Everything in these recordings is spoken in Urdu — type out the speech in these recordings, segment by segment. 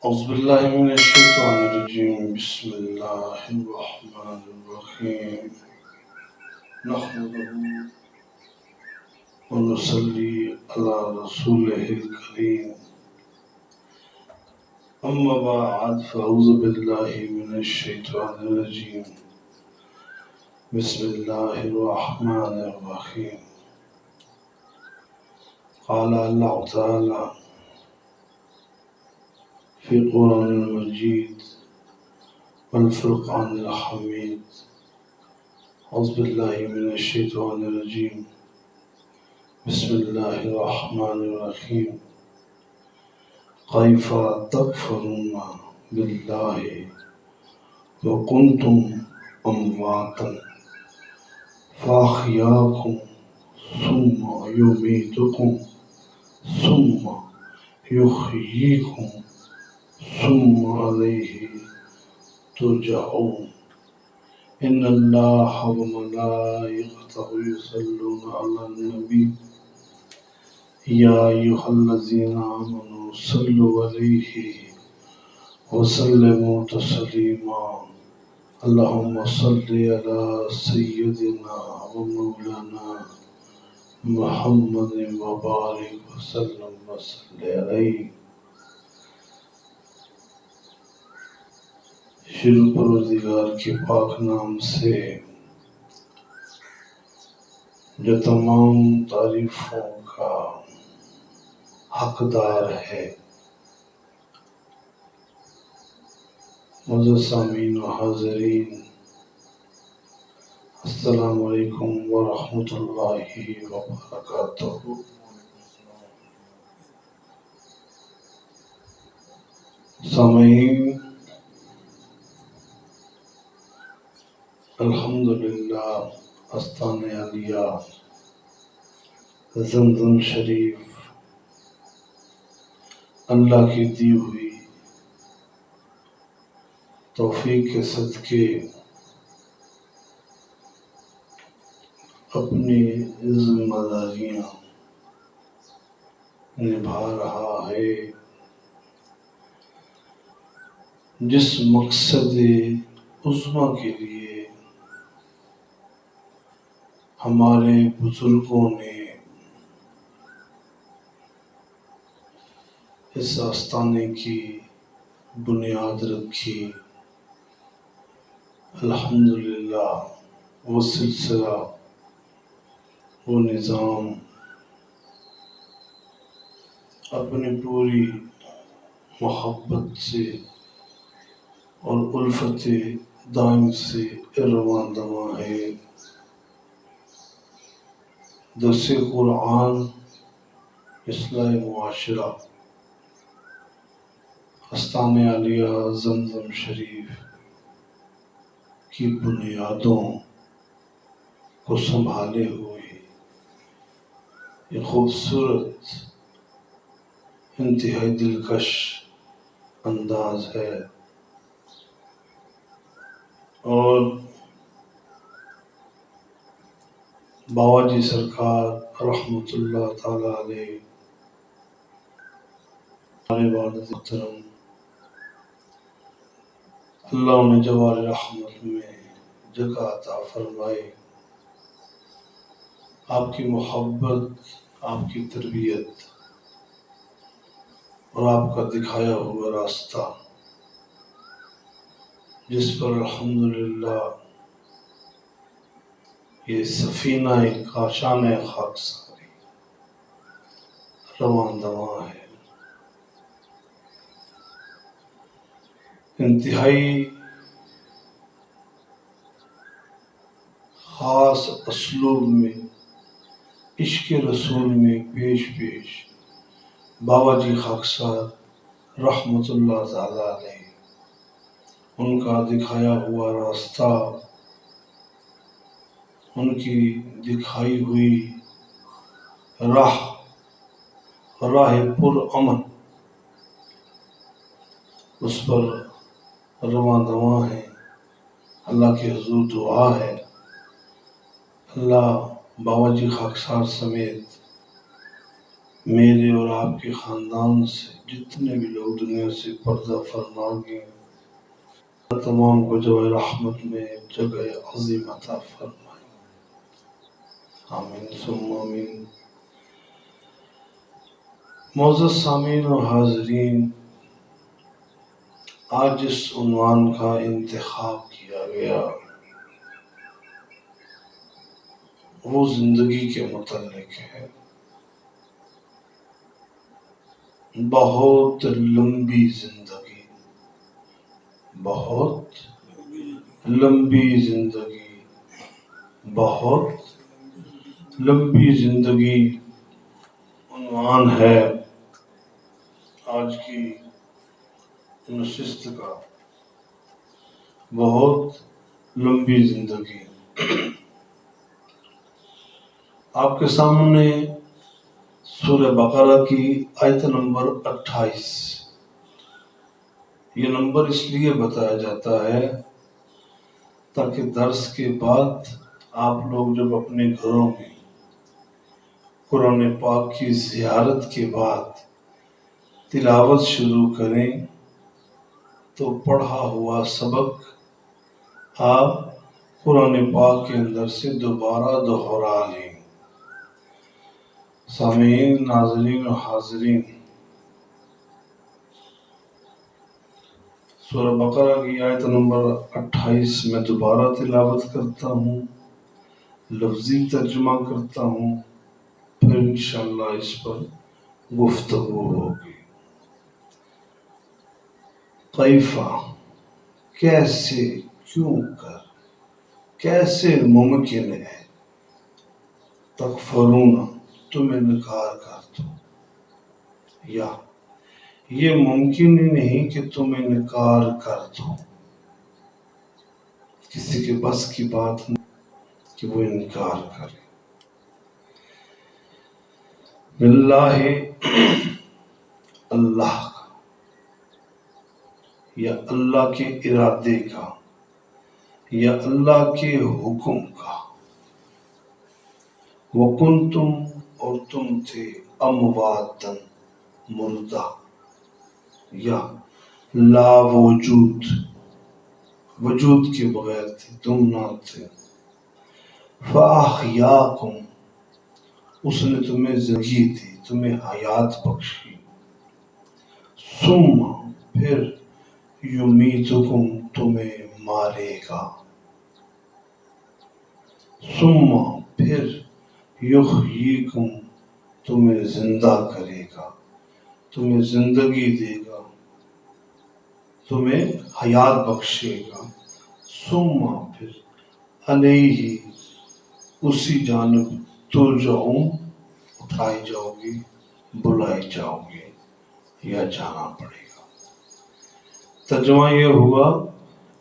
أعوذ بالله من الشيطان الرجيم بسم الله الرحمن الرحيم نحمده ونصلي على رسوله الكريم أما بعد فأعوذ بالله من الشيطان الرجيم بسم الله الرحمن الرحيم قال الله تعالى في القرآن المجيد والفرقان الحميد أعوذ بالله من الشيطان الرجيم بسم الله الرحمن الرحيم كيف تكفرون بالله وكنتم أمواتا فأحياكم ثم يميتكم ثم يحييكم ثم عليه ترجعون إن الله وملائكته يصلون على النبي يا أيها الذين آمنوا صلوا عليه وسلموا تسليما اللهم صل على سيدنا ومولانا محمد وبارك وسلم وصل عليه. شروع پروردگار کے پاک نام سے جو تمام تعریفوں کا حقدار ہے. معزز سامعین و حاضرین، السلام علیکم ورحمۃ اللہ وبرکاتہ. سامعین، الحمدللہ آستانِ عالیہ زمزم شریف اللہ کی دی ہوئی توفیق کے صدقے اپنی ذمہ داریاں نبھا رہا ہے. جس مقصد عظمیٰ کے لیے ہمارے بزرگوں نے اس آستانے کی بنیاد رکھی، الحمدللہ وہ سلسلہ، وہ نظام اپنی پوری محبت سے اور الفت دائم سے رواں دواں ہے. درس قرآن، اصلاح معاشرہ، آستانِ عالیہ زمزم شریف کی بنیادوں کو سنبھالے ہوئے یہ خوبصورت انتہائی دلکش انداز ہے. اور بابا جی سرکار رحمۃ اللہ تعالی علیہ، ہمارے والد محترم، اللہ انہیں جوار رحمت میں جگہ عطا فرمائے. آپ کی محبت، آپ کی تربیت اور آپ کا دکھایا ہوا راستہ، جس پر الحمدللہ یہ سفینہ کاشان خاکساری رواں دواں ہے. انتہائی خاص اسلوب میں، عشق رسول میں پیش بابا جی خاکسار رحمت اللہ تعالی علیہ، ان کا دکھایا ہوا راستہ، ان کی دکھائی ہوئی راہ پر امن، اس پر رواں دواں ہے. اللہ کے حضور دعا ہے اللہ بابا جی خاکسار سمیت میرے اور آپ کے خاندان سے جتنے بھی لوگ دنیا سے پردہ فرما گئے تمام کو جو رحمت میں جگہ عظیم عطا فرمائے، آمین ثم آمین۔ معزز سامعین و حاضرین، آج جس عنوان کا انتخاب کیا گیا وہ زندگی کے متعلق ہے۔ بہت لمبی زندگی، بہت لمبی زندگی، بہت لمبی زندگی عنوان ہے آج کی نشست کا۔ بہت لمبی زندگی۔ آپ کے سامنے سورہ بقرہ کی آیت نمبر 28۔ یہ نمبر اس لیے بتایا جاتا ہے تاکہ درس کے بعد آپ لوگ جب اپنے گھروں میں قرآن پاک کی زیارت کے بعد تلاوت شروع کریں تو پڑھا ہوا سبق آپ قرآن پاک کے اندر سے دوبارہ دہرا لیں۔ سامعین، ناظرین و حاضرین، سورہ بقرہ کی آیت نمبر 28 میں دوبارہ تلاوت کرتا ہوں، لفظی ترجمہ کرتا ہوں، پھر انشاءاللہ اس پر گفتگو ہوگی۔ کیفا، کیسے، کیوں کر، کیسے ممکن ہے، تکفرون، تم انکار کر دو، یا یہ ممکن ہی نہیں کہ تم انکار کر دو۔ کسی کے بس کی بات نہیں کہ وہ انکار کرے۔ باللہ، اللہ کا، یا اللہ کے ارادے کا، یا اللہ کے حکم کا۔ وَكُنْتُمْ، اور تم تھے، امواتن، مردہ، یا لا وجود، وجود کے بغیر تھے، تم نہ تھے۔ فَأَحْيَاكُمْ، اس نے تمہیں زندگی دی، تمہیں حیات بخشی۔ ثُمَّ، پھر، یُمِیتُکُم، تمہیں مارے گا۔ ثُمَّ، پھر، یُحْیِیکُم، تمہیں زندہ کرے گا، تمہیں زندگی دے گا، تمہیں حیات بخشے گا۔ ثُمَّ، پھر، الیہ، اسی جانب، ترجعون، اٹھائی جاؤ گی، بلائی جاؤ گے، یا جانا پڑے گا۔ ترجمہ یہ ہوا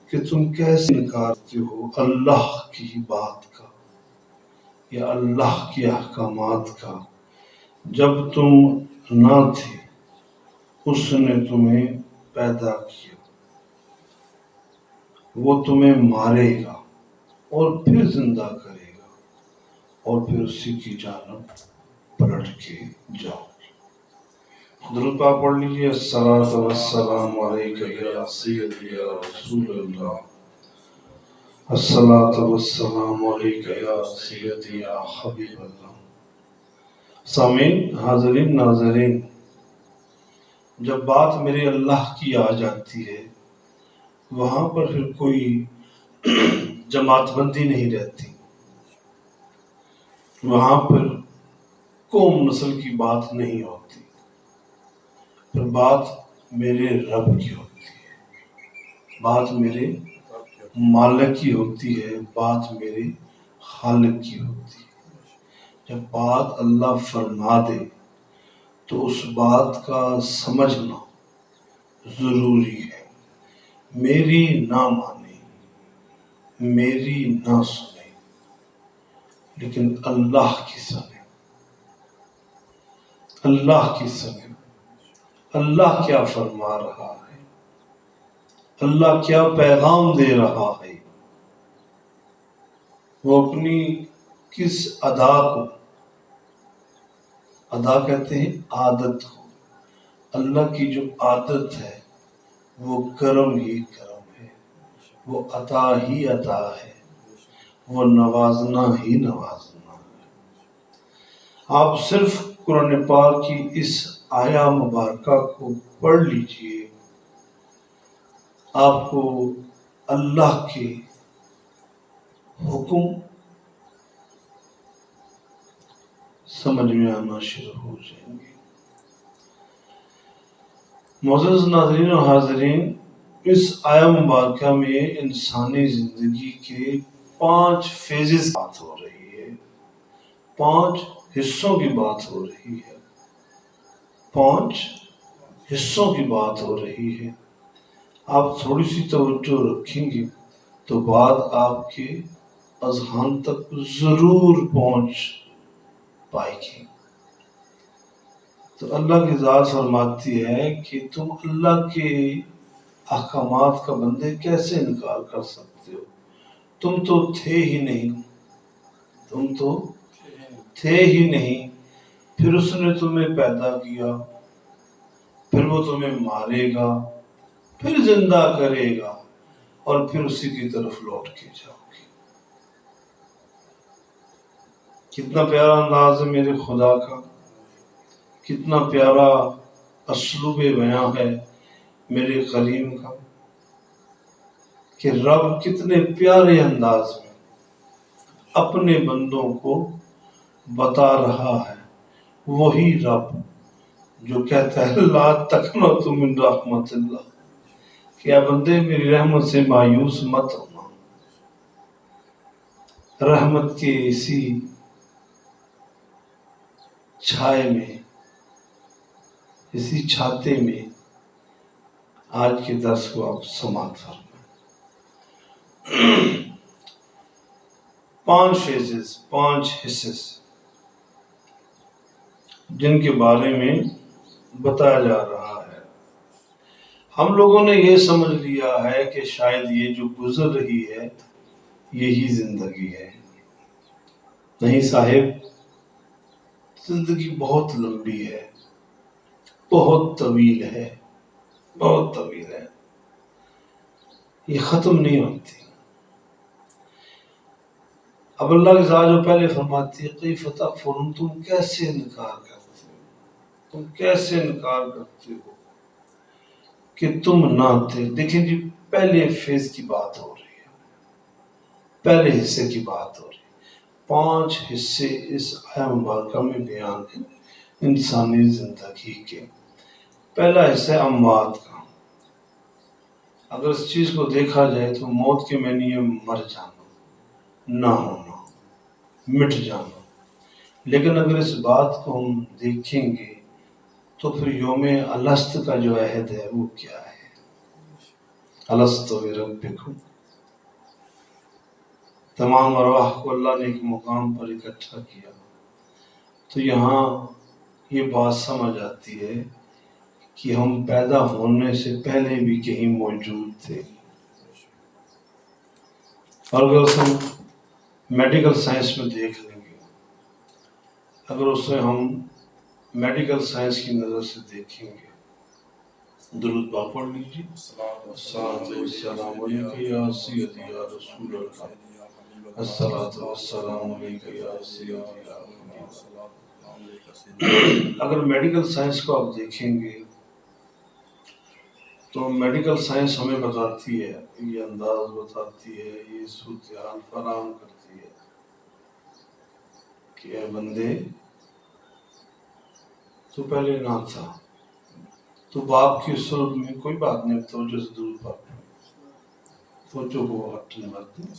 کہ تم کیسے انکار کرتے ہو اللہ کی بات کا یا اللہ کے احکامات کا، جب تم نہ تھے اس نے تمہیں پیدا کیا، وہ تمہیں مارے گا اور پھر زندہ کرے گا، اور پھر اسی کی جانب پلٹ کے جاؤ گے۔ درود پاک پڑھ لیجیے۔ الصلاۃ والسلام علیکہ یا سیدی یا رسول اللہ، الصلاۃ والسلام علیکہ یا سیدی یا حبیب اللہ۔ سامعین، حاضرین، ناظرین، جب بات میرے اللہ کی آ جاتی ہے وہاں پر پھر کوئی جماعت بندی نہیں رہتی، وہاں پر قوم نسل کی بات نہیں ہوتی، پھر بات میرے رب کی ہوتی ہے، بات میرے مالک کی ہوتی ہے، بات میرے خالق کی ہوتی ہے۔ جب بات اللہ فرما دے تو اس بات کا سمجھنا ضروری ہے۔ میری نہ مانے، میری نہ سنے، لیکن اللہ کی سنے، اللہ کی سنے۔ اللہ کیا فرما رہا ہے، اللہ کیا پیغام دے رہا ہے، وہ اپنی کس ادا کو ادا کہتے ہیں عادت کو. اللہ کی جو عادت ہے وہ کرم ہی کرم ہے، وہ عطا ہی عطا ہے، وہ نوازنا ہی نوازنا ہے. آپ صرف قرآن پاک کی اس آیا مبارکہ کو پڑھ لیجئے، آپ کو اللہ کے حکم سمجھ میں آنا شروع ہو جائیں گے. معزز ناظرین و حاضرین، اس آیا مبارکہ میں انسانی زندگی کے 5 فیزز کی بات ہو رہی ہے، 5 حصوں کی بات ہو رہی ہے، 5 حصوں کی بات ہو رہی ہے. آپ تھوڑی سی توجہ رکھیں گے تو بات آپ کے اذہان تک ضرور پہنچ پائے گی. تو اللہ کی ذات فرماتی ہے کہ تم اللہ کے احکامات کا بندے کیسے انکار کر سکتے ہو؟ تم تو تھے ہی نہیں، تم تو تھے ہی نہیں، پھر اس نے تمہیں پیدا کیا، پھر وہ تمہیں مارے گا، پھر زندہ کرے گا، اور پھر اسی کی طرف لوٹ کے جاؤ گے. کتنا پیارا انداز ہے میرے خدا کا، کتنا پیارا اسلوب بیاں ہے میرے کریم کا، کہ رب کتنے پیارے انداز میں اپنے بندوں کو بتا رہا ہے. وہی رب جو کہتا ہے لا تقنطوا من رحمت اللہ، کہ اے بندے میری رحمت سے مایوس مت ہونا. رحمت کے اسی چھائے میں، اسی چھاتے میں آج کے درس کو آپ سماعت فرمائیں. 5 فیزز، 5 حصے جن کے بارے میں بتایا جا رہا ہے. ہم لوگوں نے یہ سمجھ لیا ہے کہ شاید یہ جو گزر رہی ہے یہی زندگی ہے. نہیں صاحب، زندگی بہت لمبی ہے، بہت طویل ہے، بہت طویل ہے، یہ ختم نہیں ہوتی. اب اللہ کی ذات جو پہلے فرماتی ہے کیف تکفرون، تم کیسے انکار کرتے ہو، تم کیسے انکار کرتے ہو کہ تم نہ تھے. دیکھیں جی، پہلے فیز کی بات ہو رہی ہے، پہلے حصے کی بات ہو رہی ہے. 5 حصے اس آیہ مبارکہ میں بیان ہیں انسانی زندگی کے. پہلا حصہ ہے اموات کا. اگر اس چیز کو دیکھا جائے تو موت کے معنی ہے مر جانا، نہ ہونا، مٹ جانا. لیکن اگر اس بات کو ہم دیکھیں گے تو پھر یوم الست کا جو عہد ہے وہ کیا ہے؟ الست بربکم، تمام ارواح کو اللہ نے ایک مقام پر اکٹھا کیا. تو یہاں یہ بات سمجھ آتی ہے کہ ہم پیدا ہونے سے پہلے بھی کہیں موجود تھے. اور اگر اسے ہم میڈیکل سائنس میں دیکھ لیں گے، اگر اسے ہم میڈیکل سائنس کی نظر سے دیکھیں گے، درود پاک پڑھ لیجیے. الصلاۃ والسلام علیک یا سیدی یا رسول اللہ، الصلاۃ والسلام علیک یا سیدی یا حبیب اللہ. اگر میڈیکل سائنس کو آپ دیکھیں گے تو میڈیکل سائنس ہمیں بتاتی ہے، یہ انداز بتاتی ہے، یہ صورتحال فراہم کرتی ہے کہ اے بندے تو پہلے نہ تھا، تو باپ کی صلب میں کوئی بات نہیں. توجہ سے دور پاک توجہ کو ہٹنے مت دیں.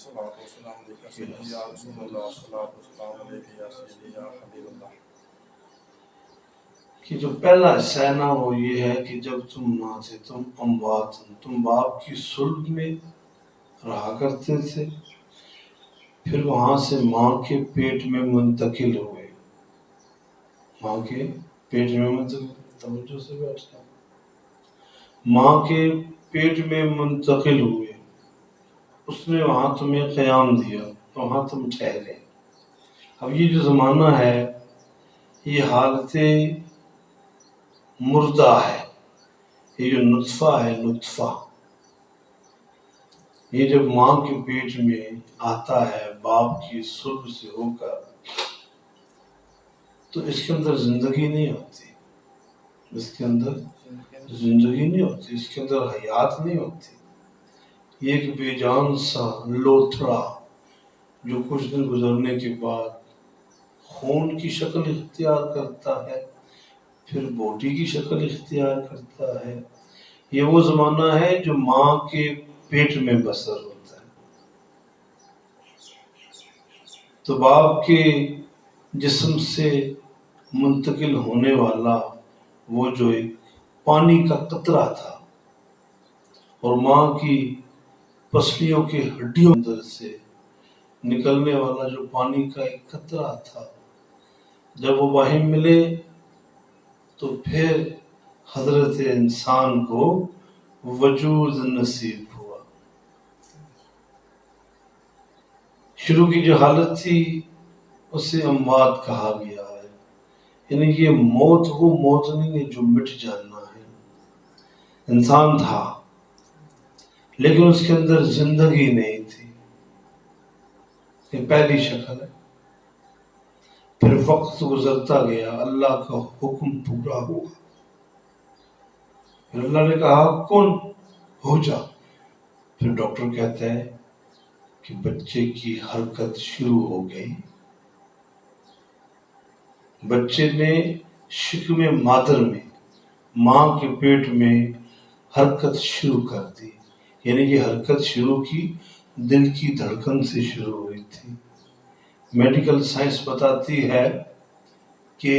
کہ جو پہلا حصہ ہے نا وہ یہ ہے کہ جب تم نہ تھے، تم اموات، تم باپ کی صلب میں رہا کرتے تھے، پھر وہاں سے ماں کے پیٹ میں منتقل ہوئے. ماں کے پیٹ میں منتقل، توجہ سے بیٹھنا، ماں کے پیٹ میں منتقل ہوئے. اس نے وہاں تمہیں قیام دیا، وہاں تم ٹھہرے. اب یہ جو زمانہ ہے یہ حالت مردہ ہے. یہ جو نطفہ ہے، نطفہ یہ جب ماں کے پیٹ میں آتا ہے باپ کی صلب سے ہو کر، تو اس کے اندر زندگی نہیں ہوتی، اس کے اندر زندگی نہیں ہوتی، اس کے اندر حیات نہیں ہوتی. یہ ایک بے جان سا لوتھڑا جو کچھ دن گزرنے کے بعد خون کی شکل اختیار کرتا ہے، پھر بوٹی کی شکل اختیار کرتا ہے. یہ وہ زمانہ ہے جو ماں کے پیٹ میں بسر ہوتا ہے. تو باپ کے جسم سے منتقل ہونے والا وہ جو ایک پانی کا قطرہ تھا، اور ماں کی پسلیوں کی ہڈیوں اندر سے نکلنے والا جو پانی کا ایک قطرہ تھا، جب وہ باہم ملے تو پھر حضرت انسان کو وجود نصیب ہوا. شروع کی جو حالت تھی اسے اموات کہا گیا ہے. یعنی یہ موت وہ موت نہیں ہے جو مٹ جانا ہے. انسان تھا لیکن اس کے اندر زندگی نہیں تھی. یہ پہلی شکل ہے. پھر وقت گزرتا گیا، اللہ کا حکم پورا ہوا. پھر اللہ نے کہا کن ہو جا. پھر ڈاکٹر کہتا ہے کہ بچے کی حرکت شروع ہو گئی. بچے نے شکم مادر میں، ماں کے پیٹ میں حرکت شروع کر دی. یعنی یہ حرکت شروع کی دل کی دھڑکن سے شروع ہوئی تھی. میڈیکل سائنس بتاتی ہے کہ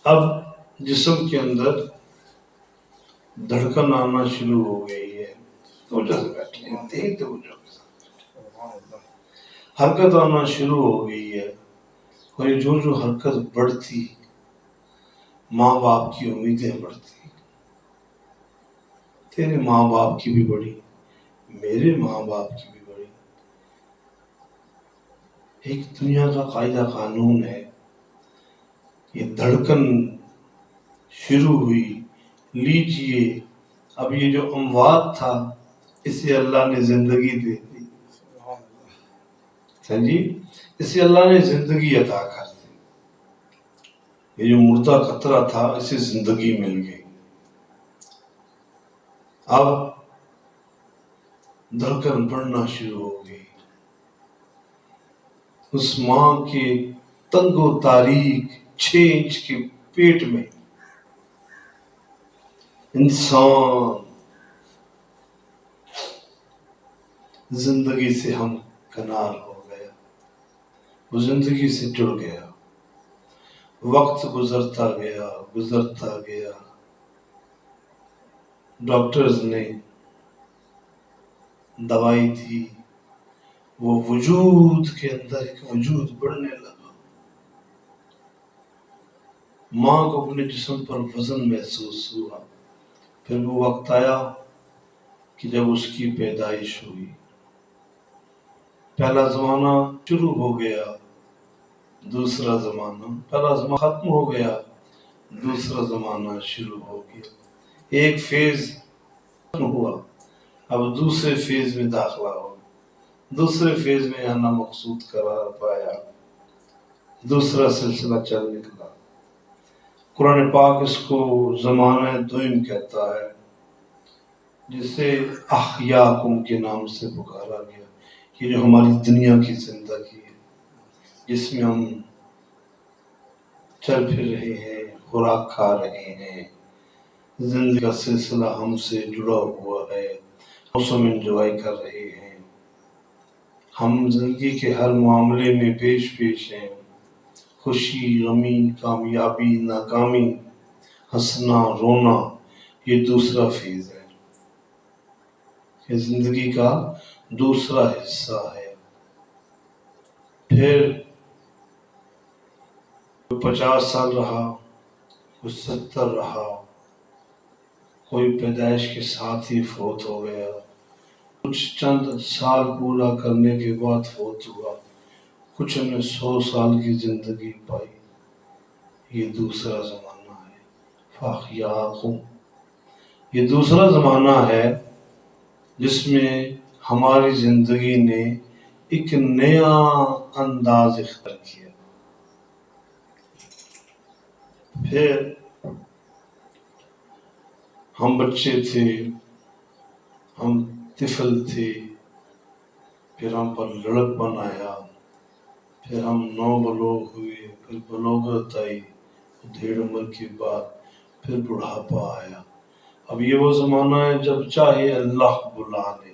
اب جسم کے اندر دھڑکن آنا شروع ہو گئی ہے. حرکت آنا شروع ہو گئی ہے. اور یہ جو حرکت بڑھتی، ماں باپ کی امیدیں بڑھتی. تیرے ماں باپ کی بھی بڑھی، میرے ماں باپ کی بھی بڑھی. ایک دنیا کا قاعدہ قانون ہے، یہ دھڑکن شروع ہوئی. لیجئے اب یہ جو اموات تھا اسے اللہ نے زندگی دے دی. جی اسے اللہ نے زندگی عطا کر دی. یہ جو مردہ قطرہ تھا اسے زندگی مل گئی. اب دھڑکن بڑھنا شروع ہو گئی. اس ماں کے تنگ و تاریک 6 انچ کے پیٹ میں انسان زندگی سے ہم کنار ہو گیا، وہ زندگی سے جڑ گیا. وقت گزرتا گیا گزرتا گیا. ڈاکٹرز نے دوائی دی، وہ وجود کے اندر ایک وجود بڑھنے لگا. ماں کو اپنے جسم پر وزن محسوس ہوا. پھر وہ وقت آیا کہ جب اس کی پیدائش ہوئی. پہلا زمانہ شروع ہو گیا، دوسرا زمانہ، پہلا زمانہ ختم ہو گیا، دوسرا زمانہ شروع ہو گیا. ایک فیز ختم ہوا، اب دوسرے فیز میں داخلہ ہو. دوسرے فیز میں آنا مقصود قرار پایا، دوسرا سلسلہ چل نکلا. قرآن پاک اس کو زمانہ دوئم کہتا ہے، جسے احیاکم کے نام سے پکارا گیا. یہ جو ہماری دنیا کی زندگی ہے جس میں ہم چل پھر رہے ہیں، خوراک کھا رہے ہیں، زندگی کا سلسلہ ہم سے جڑا ہوا ہے، موسم انجوائے کر رہے ہیں. ہم زندگی کے ہر معاملے میں پیش ہیں، خوشی غمی، کامیابی ناکامی، ہنسنا رونا. یہ دوسرا فیز ہے، یہ زندگی کا دوسرا حصہ ہے. پھر 50 سال رہا، کوئی 70 رہا، کوئی پیدائش کے ساتھ ہی فوت ہو گیا، کچھ چند سال پورا کرنے کے بعد فوت ہوا، کچھ نے 100 سال کی زندگی پائی. یہ دوسرا زمانہ ہے. فاحیاکم، یہ دوسرا زمانہ ہے جس میں ہماری زندگی نے ایک نیا انداز اختیار کیا. پھر ہم بچے تھے، ہم طفل تھے، پھر ہم پر لڑک پن آیا، پھر ہم نو بلوغ ہوئے، پھر بلوغت آئی، ڈیڑھ عمر کے بعد پھر بڑھاپا آیا. اب یہ وہ زمانہ ہے جب چاہے اللہ بلا لے،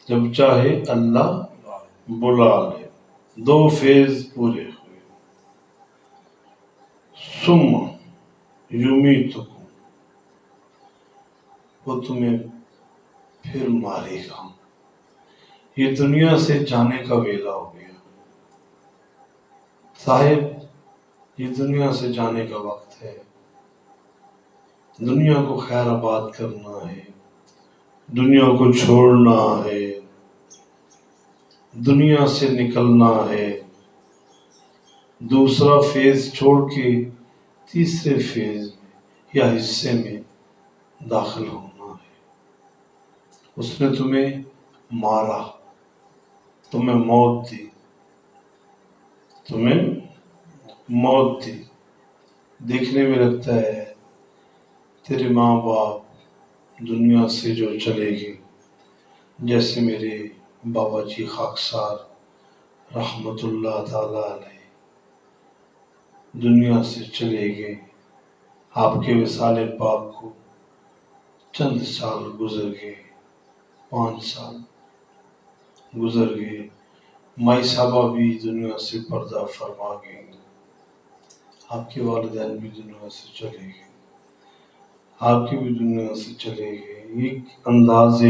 جب چاہے اللہ بلا لے. دو فیز پورے ہوئے. ثم یمیتکم، وہ تمہیں پھر مارے گا. یہ دنیا سے جانے کا ویلا ہو گیا صاحب، یہ دنیا سے جانے کا وقت ہے. دنیا کو خیر آباد کرنا ہے، دنیا کو چھوڑنا ہے، دنیا سے نکلنا ہے. دوسرا فیز چھوڑ کے تیسرے فیز میں یا حصے میں داخل ہونا ہے. اس نے تمہیں مارا، تمہیں موت دی، تمہیں موت دی. دیکھنے میں لگتا ہے تیرے ماں باپ دنیا سے جو چلے گئے، جیسے میرے بابا جی خاکسار رحمت اللہ تعالی علیہ دنیا سے چلے گئے. آپ کے وصال پاک کو چند سال گزر گئے، 5 سال گزر گئے. مائی صاحبہ بھی دنیا سے پردہ فرما گئی، آپ کے والدین بھی دنیا سے چلے گئے، آپ کی بھی دنیا سے چلے گئے. ایک انداز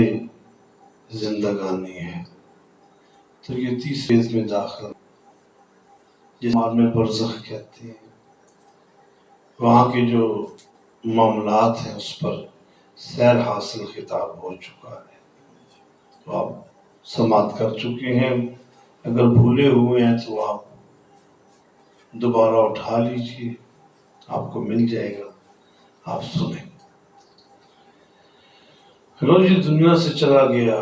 زندگانی ہے. تو یہ تیسرے فیز میں داخل، جس عالم برزخ کہتے ہیں. وہاں کے جو معاملات ہیں اس پر سیر حاصل خطاب ہو چکا ہے، تو آپ سماعت کر چکے ہیں. اگر بھولے ہوئے ہیں تو آپ دوبارہ اٹھا لیجئے، آپ کو مل جائے گا، آپ سنیں. روز یہ دنیا سے چلا گیا،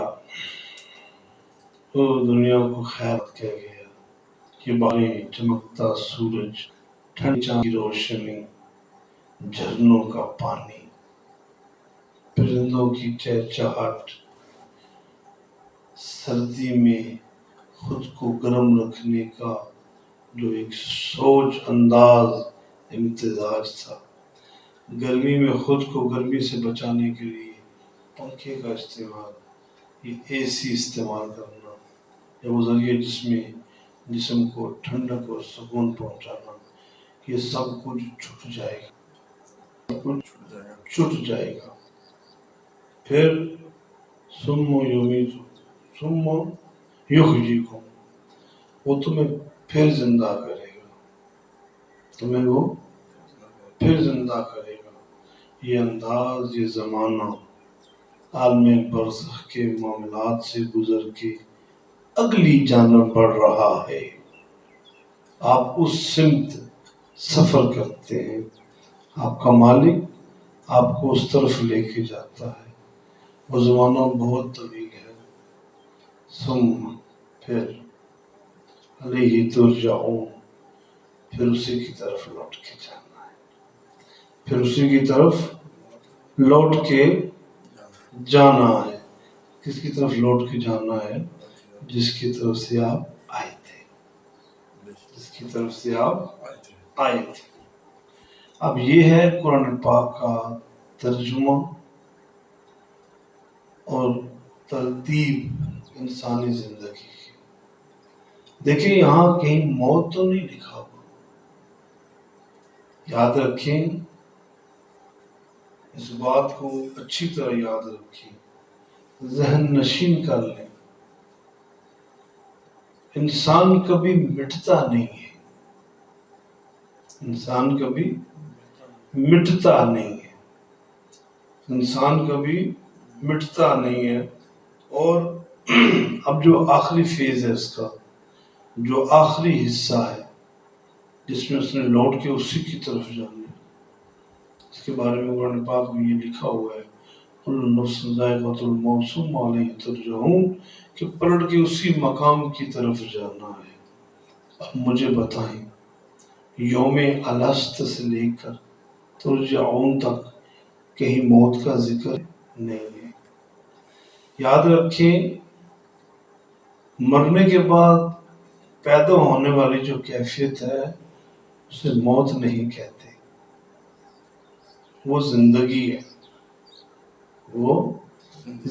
وہ دنیا کو خیر کہہ گیا. یہ باریں، چمکتا سورج، ٹھنڈ چاند کی روشنی، جھرنوں کا پانی، پرندوں کی چہچہاہٹ، سردی میں خود کو گرم رکھنے کا جو ایک سوچ انداز امتزاج تھا، گرمی میں خود کو گرمی سے بچانے کے لیے پنکھے کا استعمال، یہ اے سی استعمال کرنا، یا وہ ذریعے جسم کو ٹھنڈک اور سکون پہنچانا، یہ سب کچھ چھٹ جائے گا، سب کچھ چھٹ جائے گا. پھر ثم یمیتکم ثم یحییکم، وہ تمہیں پھر زندہ کرے گا، تمہیں وہ پھر زندہ کرے گا. یہ انداز، یہ زمانہ عالم برزخ کے معاملات سے گزر کے اگلی جانب بڑھ رہا ہے. آپ اس سمت سفر کرتے ہیں، آپ کا مالک آپ کو اس طرف لے کے جاتا ہے. وہ زمانہ بہت طویل ہے. ثم، پھر علیہ ترجعون، پھر اسی کی طرف لوٹ کے جانا ہے، پھر اسی کی طرف لوٹ کے جانا ہے. کس کی طرف لوٹ کے جانا ہے؟ جس کی طرف سے آپ آئے تھے، جس کی طرف سے آپ آئے تھے. اب یہ ہے قرآن پاک کا ترجمہ اور ترتیب انسانی زندگی کی. دیکھیں یہاں کہیں موت تو نہیں لکھا ہوا. یاد رکھیں، اس بات کو اچھی طرح یاد رکھیں، ذہن نشین کر لیں. انسان کبھی مٹتا نہیں ہے، انسان کبھی مٹتا نہیں ہے، انسان کبھی مٹتا نہیں ہے. اور اب جو آخری فیز ہے اس کا، جو آخری حصہ ہے، جس میں اس نے لوٹ کے اسی کی طرف جانا ہے۔ اس کے بارے میں قرآن پاک میں یہ لکھا ہوا ہے کل نفس ذائقۃ الموت ثم الیہ ترجعون، کہ پلٹ کے اسی مقام کی طرف جانا ہے۔ اب مجھے بتائیں، یوم الست سے لے کر ترجعون تک کہیں موت کا ذکر نہیں ہے۔ یاد رکھیں، مرنے کے بعد پیدا ہونے والی جو کیفیت ہے اسے موت نہیں کہتے، وہ زندگی ہے، وہ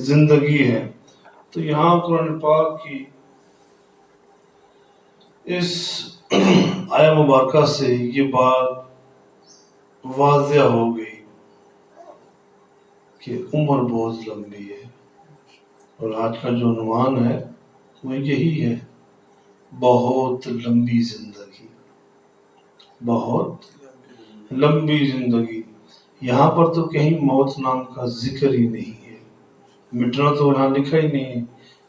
زندگی ہے۔ تو یہاں قرآن پاک کی اس آیہ مبارکہ سے یہ بات واضح ہو گئی کہ عمر بہت لمبی ہے، اور آج کا جو عنوان ہے وہ یہی ہے، بہت لمبی زندگی، بہت لمبی زندگی۔ یہاں پر تو کہیں موت نام کا ذکر ہی نہیں ہے، مٹنا تو یہاں لکھا ہی نہیں ہے۔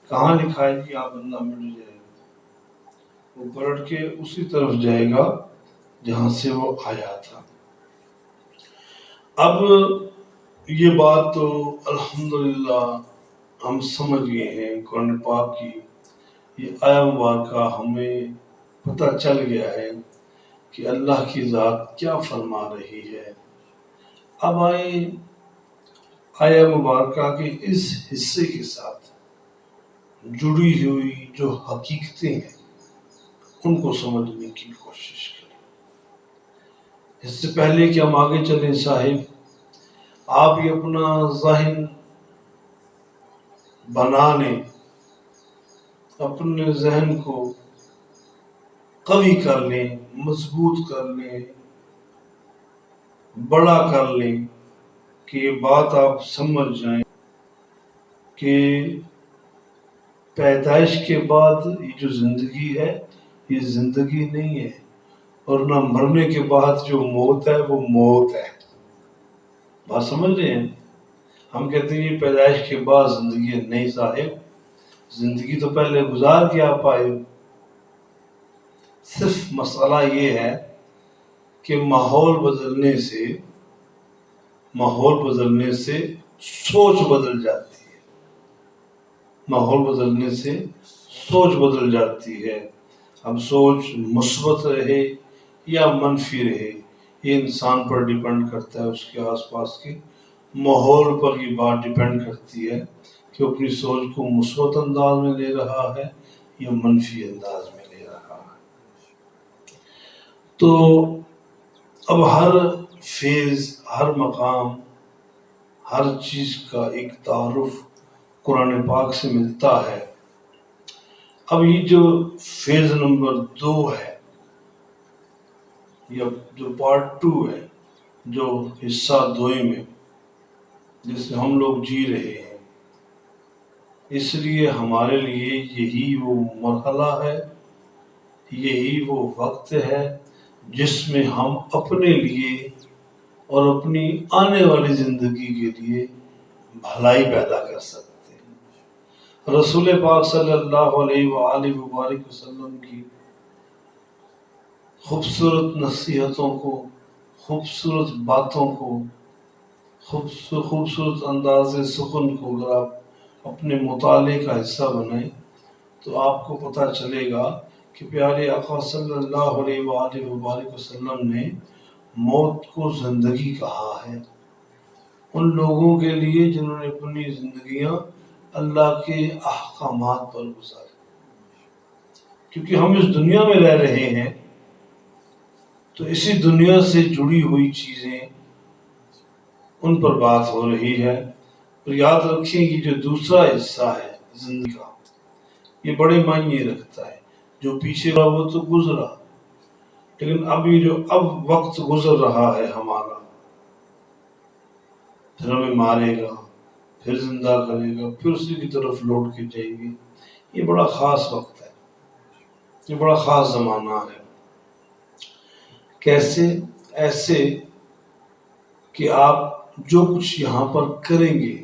کہاں لکھا ہے کہ یہاں بندہ مٹ جائے گا؟ وہ پلٹ کے اسی طرف جائے گا جہاں سے وہ آیا تھا۔ اب یہ بات تو الحمدللہ ہم سمجھ گئے ہیں، قرآن پاک کی یہ آیہ مبارکہ ہمیں پتہ چل گیا ہے کہ اللہ کی ذات کیا فرما رہی ہے۔ اب آئیں آیہ مبارکہ کے اس حصے کے ساتھ جڑی ہوئی جو حقیقتیں ہیں ان کو سمجھنے کی کوشش کریں۔ اس سے پہلے کہ ہم آگے چلیں صاحب، آپ یہ اپنا ذہن بنا لیں، اپنے ذہن کو قوی کر لیں، مضبوط کر لیں، بڑا کر لیں، کہ یہ بات آپ سمجھ جائیں کہ پیدائش کے بعد یہ جو زندگی ہے یہ زندگی نہیں ہے، اور نہ مرنے کے بعد جو موت ہے وہ موت ہے۔ بات سمجھ رہے ہیں؟ ہم کہتے ہیں یہ پیدائش کے بعد زندگی ہے، نہیں صاحب، زندگی تو پہلے گزار کے آپ آئے۔ صرف مسئلہ یہ ہے کہ ماحول بدلنے سے سوچ بدل جاتی ہے، ماحول بدلنے سے سوچ بدل جاتی ہے۔ اب سوچ مثبت رہے یا منفی رہے یہ انسان پر ڈیپینڈ کرتا ہے، اس کے آس پاس کے ماحول پر یہ بات ڈیپینڈ کرتی ہے کہ اپنی سوچ کو مثبت انداز میں لے رہا ہے یا منفی انداز میں لے رہا ہے۔ تو اب ہر فیز، ہر مقام، ہر چیز کا ایک تعارف قرآن پاک سے ملتا ہے۔ اب یہ جو فیز نمبر 2 ہے یا جو پارٹ 2 ہے، جو حصہ دوئم ہے جس سے ہم لوگ جی رہے ہیں، اس لیے ہمارے لیے یہی وہ مرحلہ ہے، یہی وہ وقت ہے جس میں ہم اپنے لیے اور اپنی آنے والی زندگی کے لیے بھلائی پیدا کر سکتے ہیں۔ رسول پاک صلی اللہ علیہ وآلہ وبارک وسلم کی خوبصورت نصیحتوں کو، خوبصورت باتوں کو، خوبصورت انداز سخن کو اگر آپ اپنے مطالعے کا حصہ بنائیں تو آپ کو پتہ چلے گا کہ پیارے آقا صلی اللہ علیہ وآلہ وبارک وسلم نے موت کو زندگی کہا ہے ان لوگوں کے لیے جنہوں نے اپنی زندگیاں اللہ کے احکامات پر گزاری۔ کیونکہ ہم اس دنیا میں رہ رہے ہیں تو اسی دنیا سے جڑی ہوئی چیزیں ان پر بات ہو رہی ہے۔ اور یاد رکھیں کہ جو دوسرا حصہ ہے زندگی کا یہ بڑے معنی رکھتا ہے، جو پیچھے رہا وہ تو گزرا، لیکن اب یہ جو اب وقت گزر رہا ہے ہمارا، پھر ہمیں مارے گا، پھر زندہ کرے گا، پھر اسی کی طرف لوٹ کے جائیں گے، یہ بڑا خاص وقت ہے، یہ بڑا خاص زمانہ ہے۔ کیسے؟ ایسے کہ آپ جو کچھ یہاں پر کریں گے،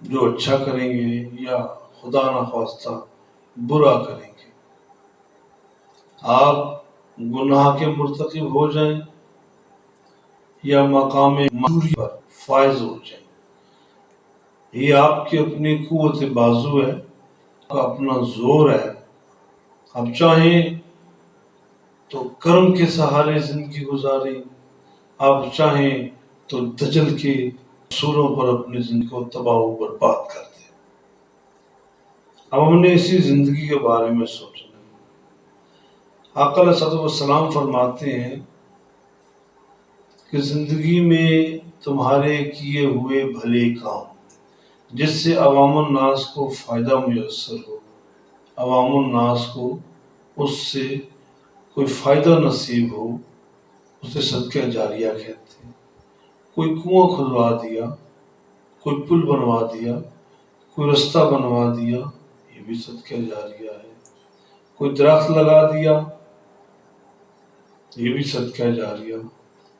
جو اچھا کریں گے یا خدا نخواستہ برا کریں گے، آپ گناہ کے مرتکب ہو جائیں یا مقام معصوری پر فائز ہو جائیں، یہ آپ کی اپنی قوت بازو ہے، اپنا زور ہے۔ آپ چاہیں تو کرم کے سہارے زندگی گزاریں، آپ چاہیں تو دجل کے اصولوں پر اپنی زندگی کو تباہ و برباد کر دیں۔ اب ہم نے اسی زندگی کے بارے میں سوچنا ہے۔ آقا علیہ الصلوۃ والسلام فرماتے ہیں کہ زندگی میں تمہارے کیے ہوئے بھلے کام جس سے عوام الناس کو فائدہ میسر ہو، عوام الناس کو اس سے کوئی فائدہ نصیب ہو، اسے صدقہ جاریہ کہتے ہیں۔ کوئی کنواں کھلوا دیا، کوئی پل بنوا دیا، کوئی رستہ بنوا دیا، یہ بھی صدقہ جاریہ ہے۔ کوئی درخت لگا دیا، یہ بھی صدقہ جاریہ۔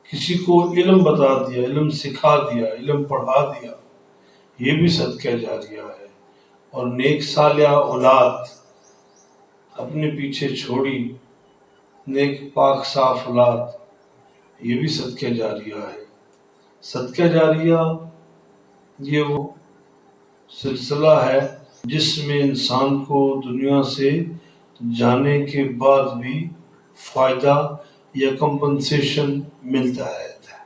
کسی کو علم بتا دیا، علم سکھا دیا، علم پڑھا دیا، یہ بھی صدقہ جاریہ ہے۔ اور نیک صالحہ اولاد اپنے پیچھے چھوڑی، نیک پاک صاف اولاد، یہ بھی صدقہ جاریہ ہے۔ صدقہ جاریہ یہ وہ سلسلہ ہے جس میں انسان کو دنیا سے جانے کے بعد بھی فائدہ یا کمپنسیشن ملتا رہتا ہے۔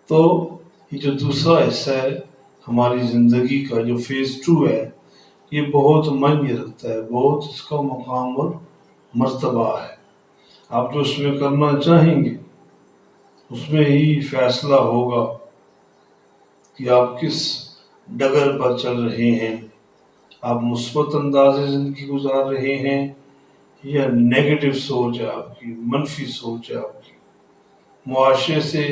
تو یہ جو دوسرا حصہ ہے ہماری زندگی کا، جو فیز 2 ہے، یہ بہت معنی رکھتا ہے، بہت اس کا مقام اور مرتبہ ہے۔ آپ جو اس میں کرنا چاہیں گے اس میں ہی فیصلہ ہوگا کہ آپ کس ڈگر پر چل رہے ہیں۔ آپ مثبت انداز زندگی گزار رہے ہیں یا نیگیٹو سوچ ہے آپ کی، منفی سوچ ہے آپ کی۔ معاشرے سے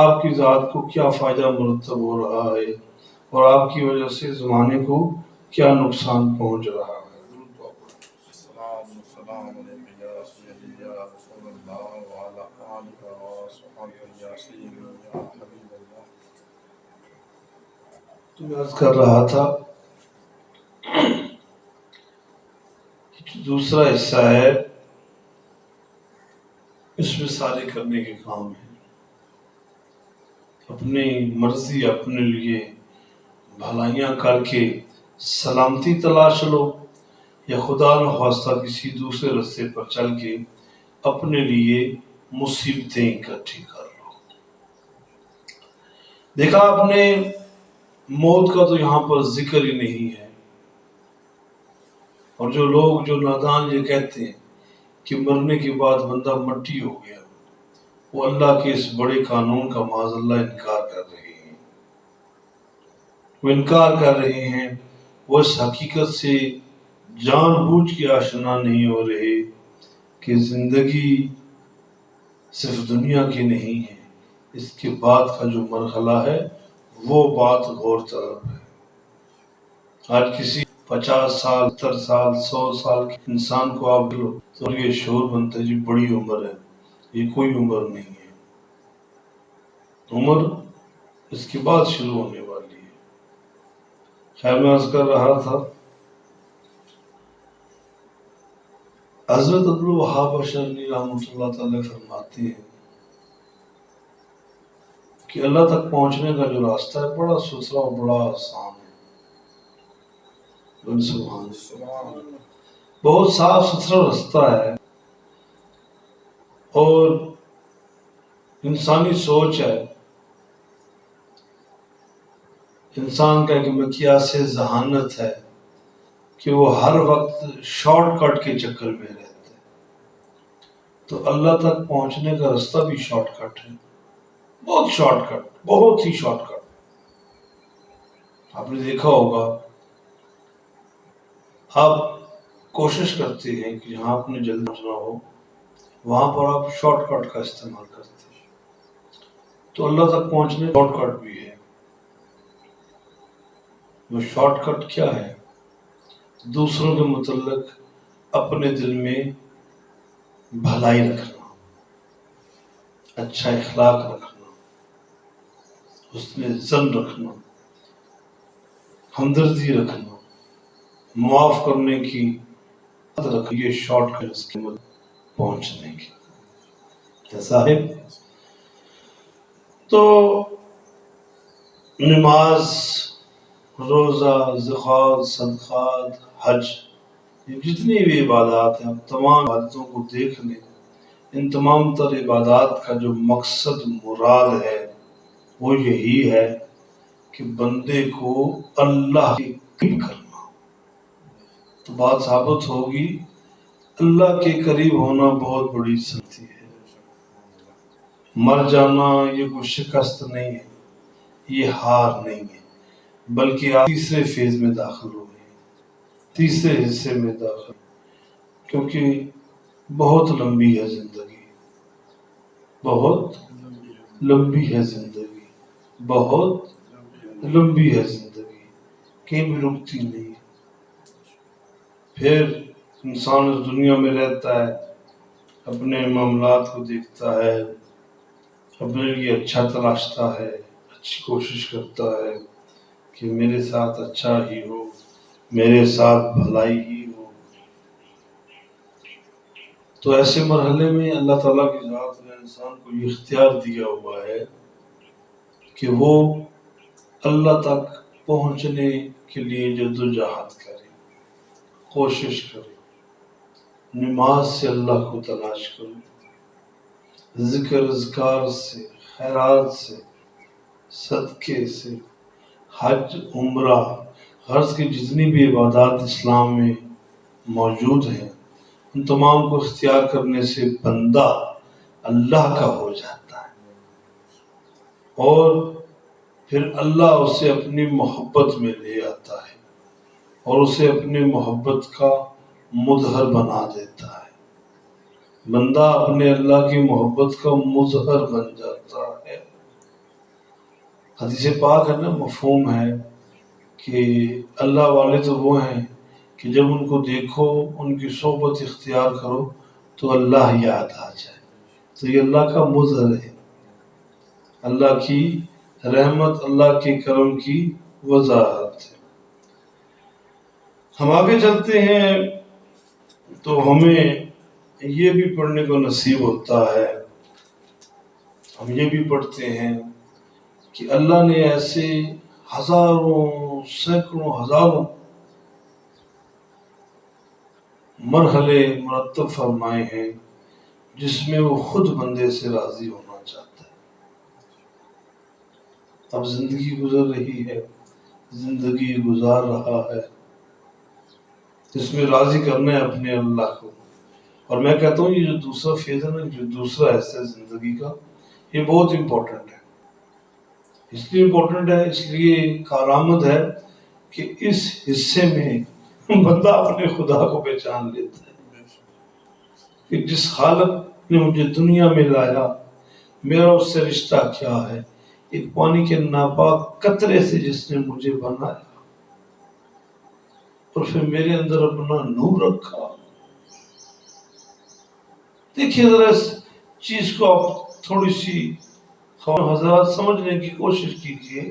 آپ کی ذات کو کیا فائدہ مرتب ہو رہا ہے اور آپ کی وجہ سے زمانے کو کیا نقصان پہنچ رہا ہے۔ السلام علیکم یا سیدی یا رسول اللہ وعلی آلہ وصحبہ یا سیدی یا حبیب اللہ۔ تو میں عرض کر رہا تھا کہ دوسرا حصہ ہے اس میں سارے کرنے کے کام ہیں۔ اپنی مرضی اپنے لیے بھلائیاں کر کے سلامتی تلاش لو یا خدا نخواستہ کسی دوسرے رستے پر چل کے اپنے لیے مصیبتیں اکٹھی کر لو۔ دیکھا آپ نے موت کا تو یہاں پر ذکر ہی نہیں ہے، اور جو لوگ جو نادان یہ کہتے ہیں کہ مرنے کے بعد بندہ مٹی ہو گیا، وہ اللہ کے اس بڑے قانون کا معاذ اللہ انکار کر رہے ہیں۔ وہ انکار کر رہے ہیں، وہ اس حقیقت سے جان بوجھ کے آشنا نہیں ہو رہے کہ زندگی صرف دنیا کی نہیں ہے، اس کے بعد کا جو مرحلہ ہے وہ بات غور طلب ہے۔ آج کسی 50 سال 70 سال 100 سال کے انسان کو آپ لو تو یہ شعور بنتا ہے جی بڑی عمر ہے، یہ کوئی عمر نہیں ہے، عمر اس کے بعد شروع ہونے والی ہے۔ خیر میں عرض کر رہا تھا حضرت عبدالوہاب اشعری رحمۃ اللہ تعالی فرماتے ہیں کہ اللہ تک پہنچنے کا جو راستہ ہے بڑا ستھرا اور بڑا آسان ہے۔ سبحان اللہ، بہت صاف ستھرا راستہ ہے، اور انسانی سوچ ہے، انسان کا ایک مقیاس ذہانت ہے کہ وہ ہر وقت شارٹ کٹ کے چکر میں رہتا ہے۔ تو اللہ تک پہنچنے کا راستہ بھی شارٹ کٹ ہے، بہت شارٹ کٹ، بہت ہی شارٹ کٹ۔ آپ نے دیکھا ہوگا، آپ کوشش کرتے ہیں کہ جہاں آپ نے جلد پہنچنا ہو وہاں پر آپ شارٹ کٹ کا استعمال کرتے ہیں، تو اللہ تک پہنچنے شارٹ کٹ بھی ہے۔ وہ شارٹ کٹ کیا ہے؟ دوسروں کے متعلق اپنے دل میں بھلائی رکھنا، اچھا اخلاق رکھنا، حسن ظن رکھنا، ہمدردی رکھنا، معاف کرنے کی رکھیے شارٹ کٹ اس کے پہنچنے کی صاحب. تو نماز، روزہ، زکوٰۃ، صدقات، حج، یہ جتنی بھی عبادات ہیں، آپ تمام عبادتوں کو دیکھ لیں. ان تمام تر عبادات کا جو مقصد مراد ہے وہ یہی ہے کہ بندے کو اللہ کے قریب کرنا. تو بات ثابت ہوگی اللہ کے قریب ہونا بہت بڑی سختی ہے. مر جانا یہ کوئی شکست نہیں ہے، یہ ہار نہیں ہے، بلکہ آپ تیسرے فیز میں داخل ہو گئے، تیسرے حصے میں داخل، کیونکہ بہت لمبی ہے زندگی، بہت لمبی ہے زندگی، بہت لمبی ہے زندگی، کہیں بھی رکتی نہیں. پھر انسان اس دنیا میں رہتا ہے، اپنے معاملات کو دیکھتا ہے، اپنے لیے اچھا تلاشتا ہے، اچھی کوشش کرتا ہے کہ میرے ساتھ اچھا ہی ہو، میرے ساتھ بھلائی ہی ہو. تو ایسے مرحلے میں اللہ تعالیٰ کی ذات نے انسان کو یہ اختیار دیا ہوا ہے کہ وہ اللہ تک پہنچنے کے لیے جدوجہد کرے، کوشش کرے. نماز سے اللہ کو تلاش کرو، ذکر اذکار سے، خیرات سے، صدقے سے، حج، عمرہ، غرض کی جتنی بھی عبادات اسلام میں موجود ہیں، ان تمام کو اختیار کرنے سے بندہ اللہ کا ہو جاتا ہے، اور پھر اللہ اسے اپنی محبت میں لے آتا ہے اور اسے اپنی محبت کا مظہر بنا دیتا ہے. بندہ اپنے اللہ کی محبت کا مظہر بن جاتا ہے. حدیث پاک ہے نا، مفہوم ہے کہ اللہ والے تو وہ ہیں کہ جب ان کو دیکھو، ان کی صحبت اختیار کرو تو اللہ یاد آ جائے. تو یہ اللہ کا مظہر ہے، اللہ کی رحمت، اللہ کے کرم کی وضاحت ہے. ہم آگے چلتے ہیں تو ہمیں یہ بھی پڑھنے کو نصیب ہوتا ہے، ہم یہ بھی پڑھتے ہیں کہ اللہ نے ایسے ہزاروں، سینکڑوں، ہزاروں مرحلے مرتب فرمائے ہیں جس میں وہ خود بندے سے راضی ہونا چاہتا ہے. اب زندگی گزر رہی ہے، زندگی گزار رہا ہے، اس میں راضی کرنا ہے اپنے اللہ کو. اور میں کہتا ہوں یہ جو دوسرا فیز ہے نا، جو دوسرا حصہ ہے زندگی کا، یہ بہت امپورٹنٹ ہے. اس لیے امپورٹنٹ ہے، اس لیے کارآمد ہے کہ اس حصے میں بندہ اپنے خدا کو پہچان لیتا ہے کہ جس خالق نے مجھے دنیا میں لایا، میرا اس سے رشتہ کیا ہے. ایک پانی کے ناپاک قطرے سے جس نے مجھے بنایا اور پھر میرے اندر اپنا نور رکھا. دیکھیے ذرا اس چیز کو آپ تھوڑی سی حضرات سمجھنے کی کوشش کیجیے،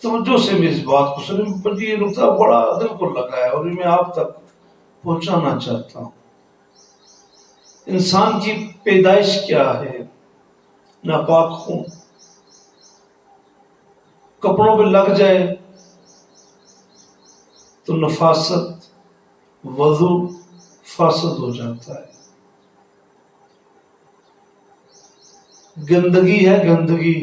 توجہ سے بھی اس بات کو سنیں. بلکہ یہ نقطہ بڑا دل کو لگا ہے اور یہ میں آپ تک پہنچانا چاہتا ہوں. انسان کی پیدائش کیا ہے؟ ناپاک خون کپڑوں پہ لگ جائے تو نفاست، وضو فاسد ہو جاتا ہے. گندگی ہے گندگی،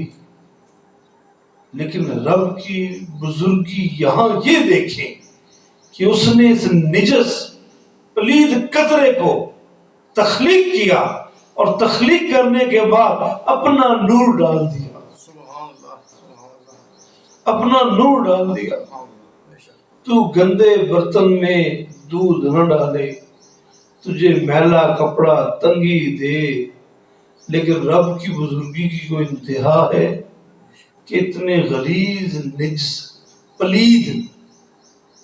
لیکن رب کی بزرگی یہاں یہ دیکھیں کہ اس نے اس نجس پلید قطرے کو تخلیق کیا اور تخلیق کرنے کے بعد اپنا نور ڈال دیا، سبحان اللہ، سبحان اللہ، اپنا نور ڈال دیا. تو گندے برتن میں دودھ نہ ڈالے، تجھے میلا کپڑا تنگی دے، لیکن رب کی بزرگی کی کوئی انتہا ہے کہ اتنے غلیظ، نجس، پلید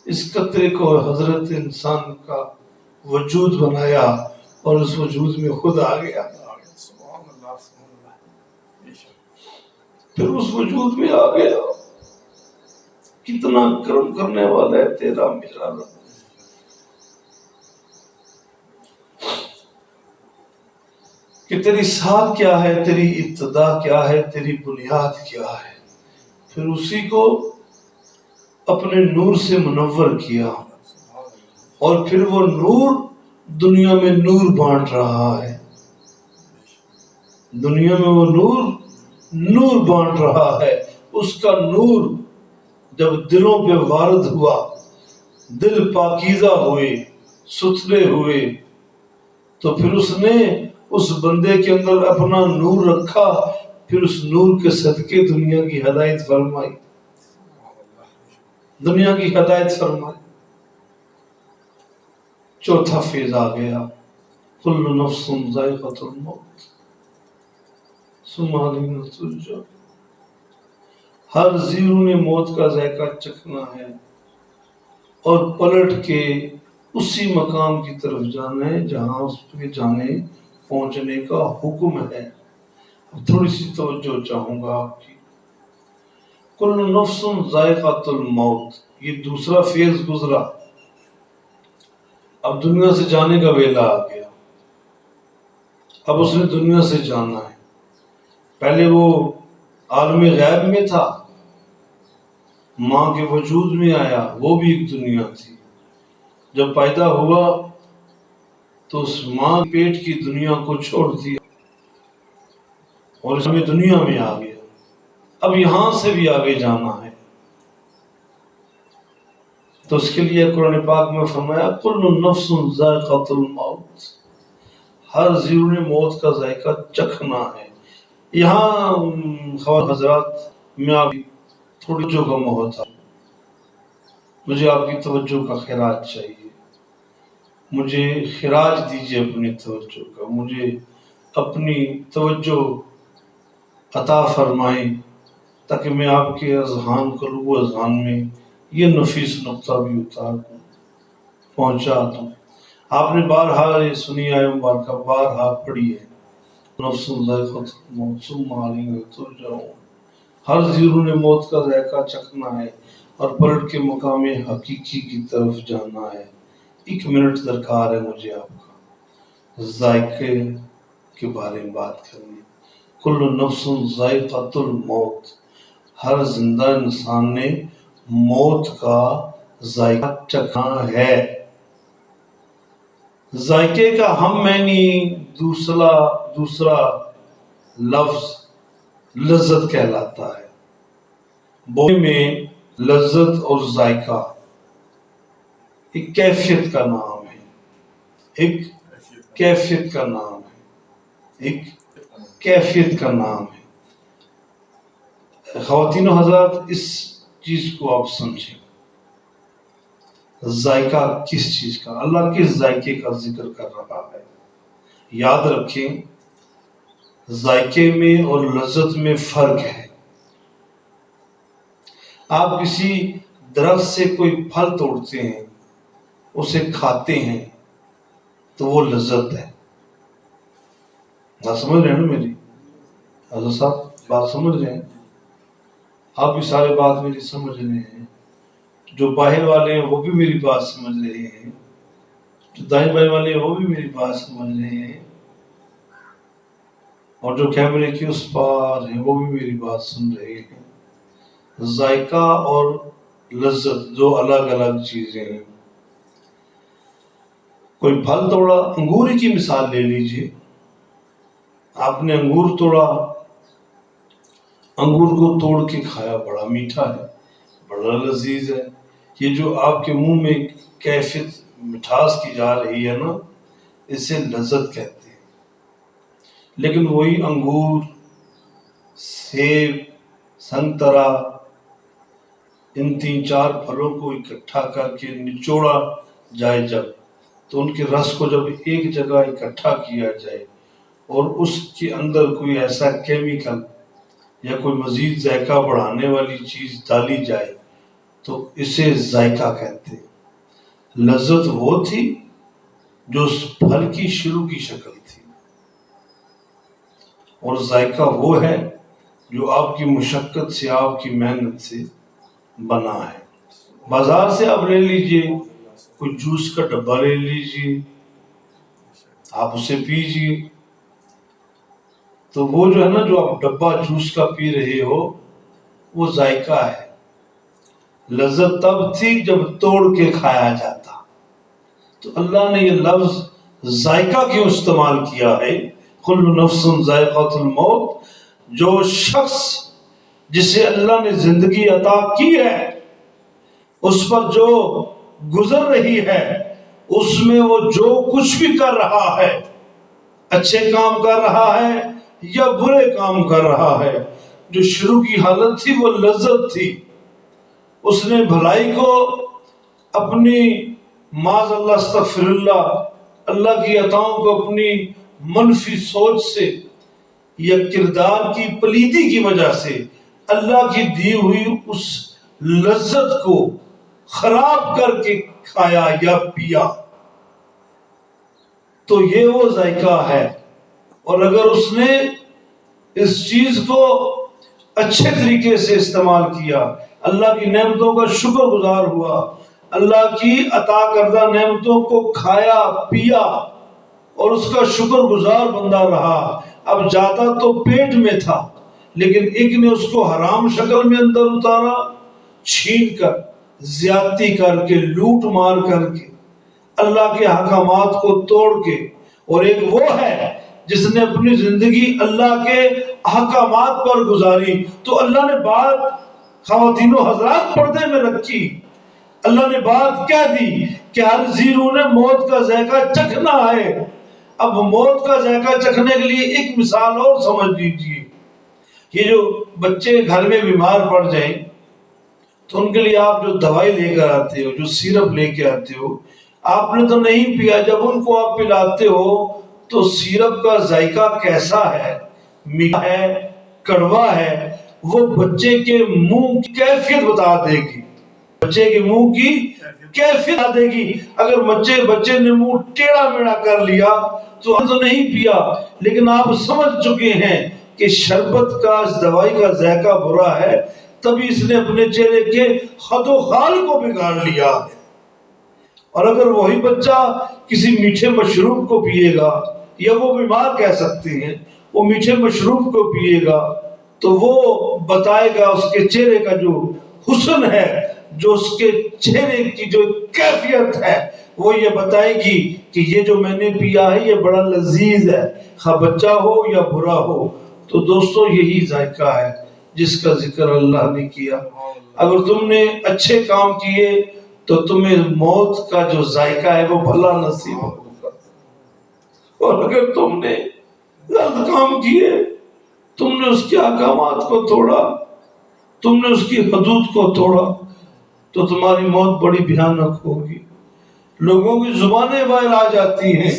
اس قطرے کو حضرت انسان کا وجود بنایا اور اس وجود میں خود آ گیا. سبحان اللہ، سبحان اللہ، بے شک. پھر اس وجود میں آ گیا. کتنا کرم کرنے والا ہے تیرا میرا رب. کہ تیری ساکھ کیا ہے، تیری ابتدا کیا ہے، تیری بنیاد کیا ہے، پھر اسی کو اپنے نور سے منور کیا، اور پھر وہ نور دنیا میں نور بانٹ رہا ہے، دنیا میں وہ نور بانٹ رہا ہے۔ اس کا نور جب دلوں پہ وارد ہوا، دل پاکیزہ ہوئے، ستھرے ہوئے، تو پھر اس نے اس بندے کے اندر اپنا نور رکھا، پھر اس نور کے صدقے دنیا کی ہدایت فرمائی، دنیا کی ہدایت فرمائی۔ چوتھا فیض آ گیا، کل نفس ذائقۃ الموت ثم الینا ترجعون۔ ہر زیرو نے موت کا ذائقہ چکھنا ہے اور پلٹ کے اسی مقام کی طرف جانا ہے جہاں اس پہ پہنچنے کا حکم ہے۔ اب تھوڑی سی توجہ چاہوں گا آپ کی۔ کل نفس ذائقۃ الموت، یہ دوسرا فیز گزرا، اب دنیا سے جانے کا ویلا آ گیا۔ اب اس نے دنیا سے جانا ہے۔ پہلے وہ عالم غیب میں تھا، ماں کے وجود میں آیا، وہ بھی ایک دنیا تھی۔ جب پیدا ہوا تو اس ماں پیٹ کی دنیا کو چھوڑ دیا اور اس میں دنیا میں آ گیا۔ اب یہاں سے بھی آگے جانا ہے، تو اس کے لیے قرآن پاک میں فرمایا کل نفس ذائقۃ الموت، ہر زیرو نے موت کا ذائقہ چکھنا ہے۔ یہاں خواتین حضرات، میں آپ کی تھوڑی توجہ کا محتاج، مجھے آپ کی توجہ کا خراج چاہیے، مجھے خراج دیجیے اپنی توجہ کا، مجھے اپنی توجہ عطا فرمائیں تاکہ میں آپ کے اذہان قلوب و اذہان میں یہ نفیس نقطہ بھی اتار دوں، پہنچا دوں۔ آپ نے بارہا یہ سنی آئے مبارکہ، بارہا پڑھی ہے، نفس ذائقۃ الموت ثم الینا ترجعون۔ ہر زیرو نے موت کا ذائقہ چکھنا ہے اور پلٹ کے مقام حقیقی کی طرف جانا ہے۔ 1 منٹ درکار ہے مجھے آپ کا ذائقے کے بارے میں بات کرنی۔ کل نفس ذائقۃ الموت، ہر زندہ انسان نے موت کا ذائقہ چکھنا ہے۔ ذائقے کا ہم معنی دوسرا لفظ لذت کہلاتا ہے۔ بولنے میں لذت اور ذائقہ ایک کیفیت کا نام ہے، ایک کیفیت کا نام ہے، ایک کیفیت کا نام ہے۔ خواتین و حضرات، اس چیز کو آپ سمجھیں، ذائقہ کس چیز کا، اللہ کس ذائقے کا ذکر کر رہا ہے۔ یاد رکھیں، ذائقے میں اور لذت میں فرق ہے۔ آپ کسی درخت سے کوئی پھل توڑتے ہیں، اسے کھاتے ہیں تو وہ لذت ہے۔ بات سمجھ رہے ہیں نا میری؟ حضرت صاحب بات سمجھ رہے ہیں؟ آپ بھی سارے بات میری سمجھ رہے ہیں، جو باہر والے ہیں وہ بھی میری بات سمجھ رہے ہیں، جو دائیں بائیں والے ہیں وہ بھی میری بات سمجھ رہے ہیں، اور جو کیمرے کی اس پار ہیں وہ بھی میری بات سن رہے ہیں۔ ذائقہ اور لذت دو الگ الگ چیزیں ہیں۔ کوئی پھل توڑا، انگور کی مثال لے لیجئے، آپ نے انگور توڑا، انگور کو توڑ کے کھایا، بڑا میٹھا ہے، بڑا لذیذ ہے۔ یہ جو آپ کے منہ میں کیفیت مٹھاس کی جا رہی ہے نا، اسے لذت کہتے ہیں۔ لیکن وہی انگور، سیب، سنترا، ان 3-4 پھلوں کو اکٹھا کر کے نچوڑا جائے جب، تو ان کے رس کو جب ایک جگہ اکٹھا کیا جائے اور اس کے اندر کوئی ایسا کیمیکل یا کوئی مزید ذائقہ بڑھانے والی چیز ڈالی جائے تو اسے ذائقہ کہتے ہیں۔ لذت وہ تھی جو اس پھل کی شروع کی شکل تھی، اور ذائقہ وہ ہے جو آپ کی مشقت سے، آپ کی محنت سے بنا ہے۔ بازار سے آپ لے لیجئے، کوئی جوس کا ڈبہ لے لیجئے، آپ اسے پیجئے، تو وہ جو ہے نا، جو آپ ڈبہ جوس کا پی رہے ہو، وہ ذائقہ ہے. لذت تب تھی جب توڑ کے کھایا جاتا. تو اللہ نے یہ لفظ ذائقہ کیوں استعمال کیا ہے؟ کل نفس ذائقۃ الموت. جو شخص جسے اللہ نے زندگی عطا کی ہے، اس پر جو گزر رہی ہے، اس میں وہ جو کچھ بھی کر رہا ہے، اچھے کام کر رہا ہے یا برے کام کر رہا ہے، جو شروع کی حالت تھی وہ لذت تھی. اس نے بھلائی کو اپنی معاذ اللہ استغفر اللہ کی عطاؤں کو اپنی منفی سوچ سے یا کردار کی پلیدی کی وجہ سے اللہ کی دی ہوئی اس لذت کو خراب کر کے کھایا یا پیا. تو یہ وہ ذائقہ ہے. اور اگر اس نے اس چیز کو اچھے طریقے سے استعمال کیا، اللہ کی نعمتوں کا شکر گزار ہوا، اللہ کی عطا کردہ نعمتوں کو کھایا پیا اور اس کا شکر گزار بندہ رہا. اب جاتا تو پیٹ میں تھا، لیکن ایک نے اس کو حرام شکل میں اندر اتارا، چھین کر، زیادتی کر کے، لوٹ مار کر کے، اللہ کے احکامات کو توڑ کے. اور ایک وہ ہے جس نے اپنی زندگی اللہ کے احکامات پر گزاری. تو اللہ نے بات خواتین و حضرات پردے میں رکھی. اللہ نے بات کہہ دی کہ ہر زیرو نے موت کا ذائقہ چکھنا ہے. اب موت کا ذائقہ چکھنے کے لیے ایک مثال اور سمجھ لیجیے. یہ جو بچے گھر میں بیمار پڑ جائیں تو ان کے لیے آپ جو دوائی لے کر آتے ہو، جو سیرپ لے کے آتے ہو، آپ نے تو نہیں پیا. جب ان کو آپ پلاتے ہو تو سیرپ کا ذائقہ کیسا ہے؟ میٹھا ہے، کڑوا ہے؟ وہ بچے کے منہ کی کیفیت بتا دے گی. بچے کے منہ کی کیفیت بتا دے گی. اگر بچے نے منہ ٹیڑھا میڑھا کر لیا تو ہم تو نہیں پیا، لیکن آپ سمجھ چکے ہیں کہ شربت کا، اس دوائی کا ذائقہ برا ہے، تبھی اس نے اپنے چہرے کے خد و خال کو بگاڑ لیا ہے. اور اگر وہی بچہ کسی میٹھے مشروب کو پیے گا، یا وہ بیمار کہہ سکتے ہیں، وہ میٹھے مشروب کو پیے گا، تو وہ بتائے گا اس کے چہرے کا جو حسن ہے، جو اس کے چہرے کی جو کیفیت ہے، وہ یہ بتائے گی کہ یہ جو میں نے پیا ہے یہ بڑا لذیذ ہے، خواہ بچہ ہو یا برا ہو. تو دوستو یہی ذائقہ ہے جس کا ذکر اللہ نے کیا. اگر تم نے اچھے کام کیے تو تمہیں موت کا جو ذائقہ ہے وہ بھلا نصیب ہوگا. اور اگر تم نے غلط کام کیے، تم نے اس کے احکامات کو توڑا، تم نے اس کی حدود کو توڑا، تو تمہاری موت بڑی بھیانک ہوگی. لوگوں کی زبانیں باہر آ جاتی ہیں،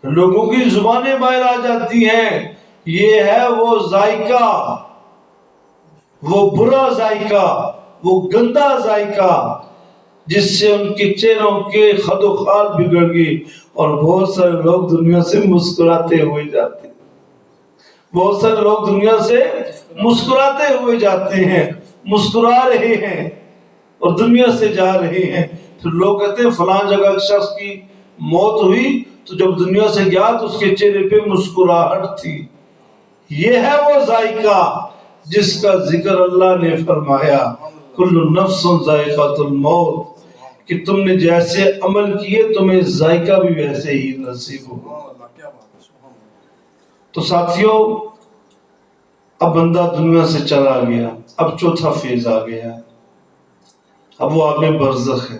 لوگوں کی زبانیں باہر آ جاتی ہیں. یہ ہے وہ ذائقہ، وہ برا ذائقہ، وہ گندا ذائقہ جس سے ان کے چہروں کے خد و خال بگڑ گئی. اور بہت سارے لوگ دنیا سے مسکراتے ہوئے جاتے ہیں. بہت سارے لوگ دنیا سے مسکراتے ہوئے جاتے ہیں، مسکرا رہے ہیں اور دنیا سے جا رہے ہیں. پھر لوگ کہتے ہیں فلاں جگہ ایک شخص کی موت ہوئی تو جب دنیا سے گیا تو اس کے چہرے پہ مسکراہٹ تھی. یہ ہے وہ ذائقہ جس کا ذکر اللہ نے فرمایا کل نفس ذائقۃ الموت، کہ تم نے جیسے عمل کیے تمہیں ذائقہ بھی ویسے ہی نصیب ہوگا. تو ساتھیوں، اب بندہ دنیا سے چلا گیا، اب چوتھا فیز آ گیا. اب وہ عالم برزخ ہے.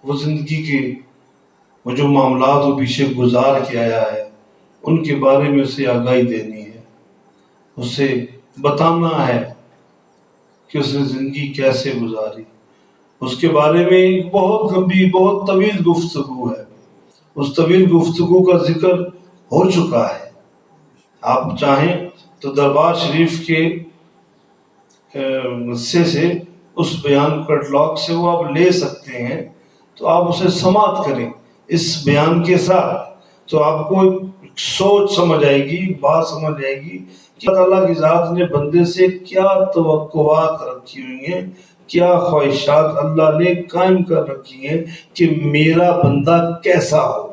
وہ زندگی کے وہ جو معاملات وہ پیچھے گزار کے آیا ہے ان کے بارے میں اسے آگاہی دینی ہے، اسے بتانا ہے کہ اس نے زندگی کیسے گزاری. اس کے بارے میں ایک بہت لمبی، بہت طویل گفتگو ہے. اس طویل گفتگو کا ذکر ہو چکا ہے. آپ چاہیں تو دربار شریف کے حصے سے اس بیان کیٹلاگ سے وہ آپ لے سکتے ہیں، تو آپ اسے سماعت کریں اس بیان کے ساتھ، تو آپ کو سوچ سمجھ آئے گی، بات سمجھ آئے گی کہ اللہ تعالیٰ کی ذات نے بندے سے کیا توقعات رکھی ہوئی ہیں، کیا خواہشات اللہ نے قائم کر رکھی ہیں کہ میرا بندہ کیسا ہو.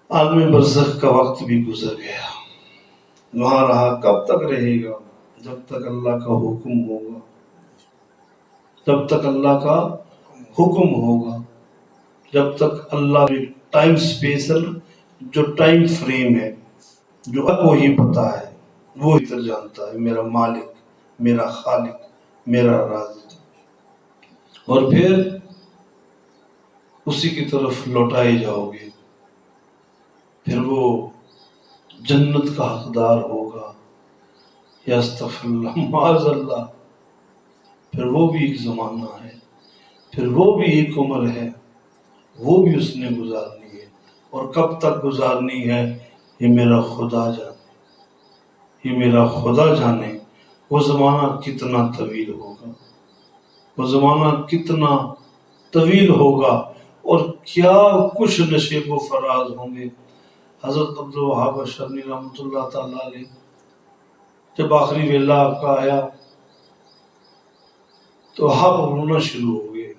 عالم برزخ کا وقت بھی گزر گیا، وہاں رہا، کب تک رہے گا؟ جب تک اللہ کا حکم ہوگا، جب تک اللہ کا حکم ہوگا، جب تک اللہ ٹائم سپیسل جو ٹائم فریم ہے، جو اب وہی پتا ہے، وہ اتر جانتا ہے، میرا مالک، میرا خالق، میرا رازق، اور پھر اسی کی طرف لوٹائے جاؤ گے، پھر وہ جنت کا حقدار ہوگا، یا استغفر اللہ معاذ اللہ، پھر وہ بھی ایک زمانہ ہے، پھر وہ بھی ایک عمر ہے، وہ بھی اس نے گزارنی ہے، اور کب تک گزارنی ہے یہ میرا خدا جانے، یہ میرا خدا جانے۔ وہ زمانہ کتنا طویل ہوگا، وہ زمانہ کتنا طویل ہوگا، اور کیا کچھ نشیب و فراز ہوں گے۔ حضرت عبدالوہاب اشرنی رحمۃ اللہ تعالیٰ علیہ جب آخری ویلا آپ کا آیا تو آپ رونا شروع ہو گئے،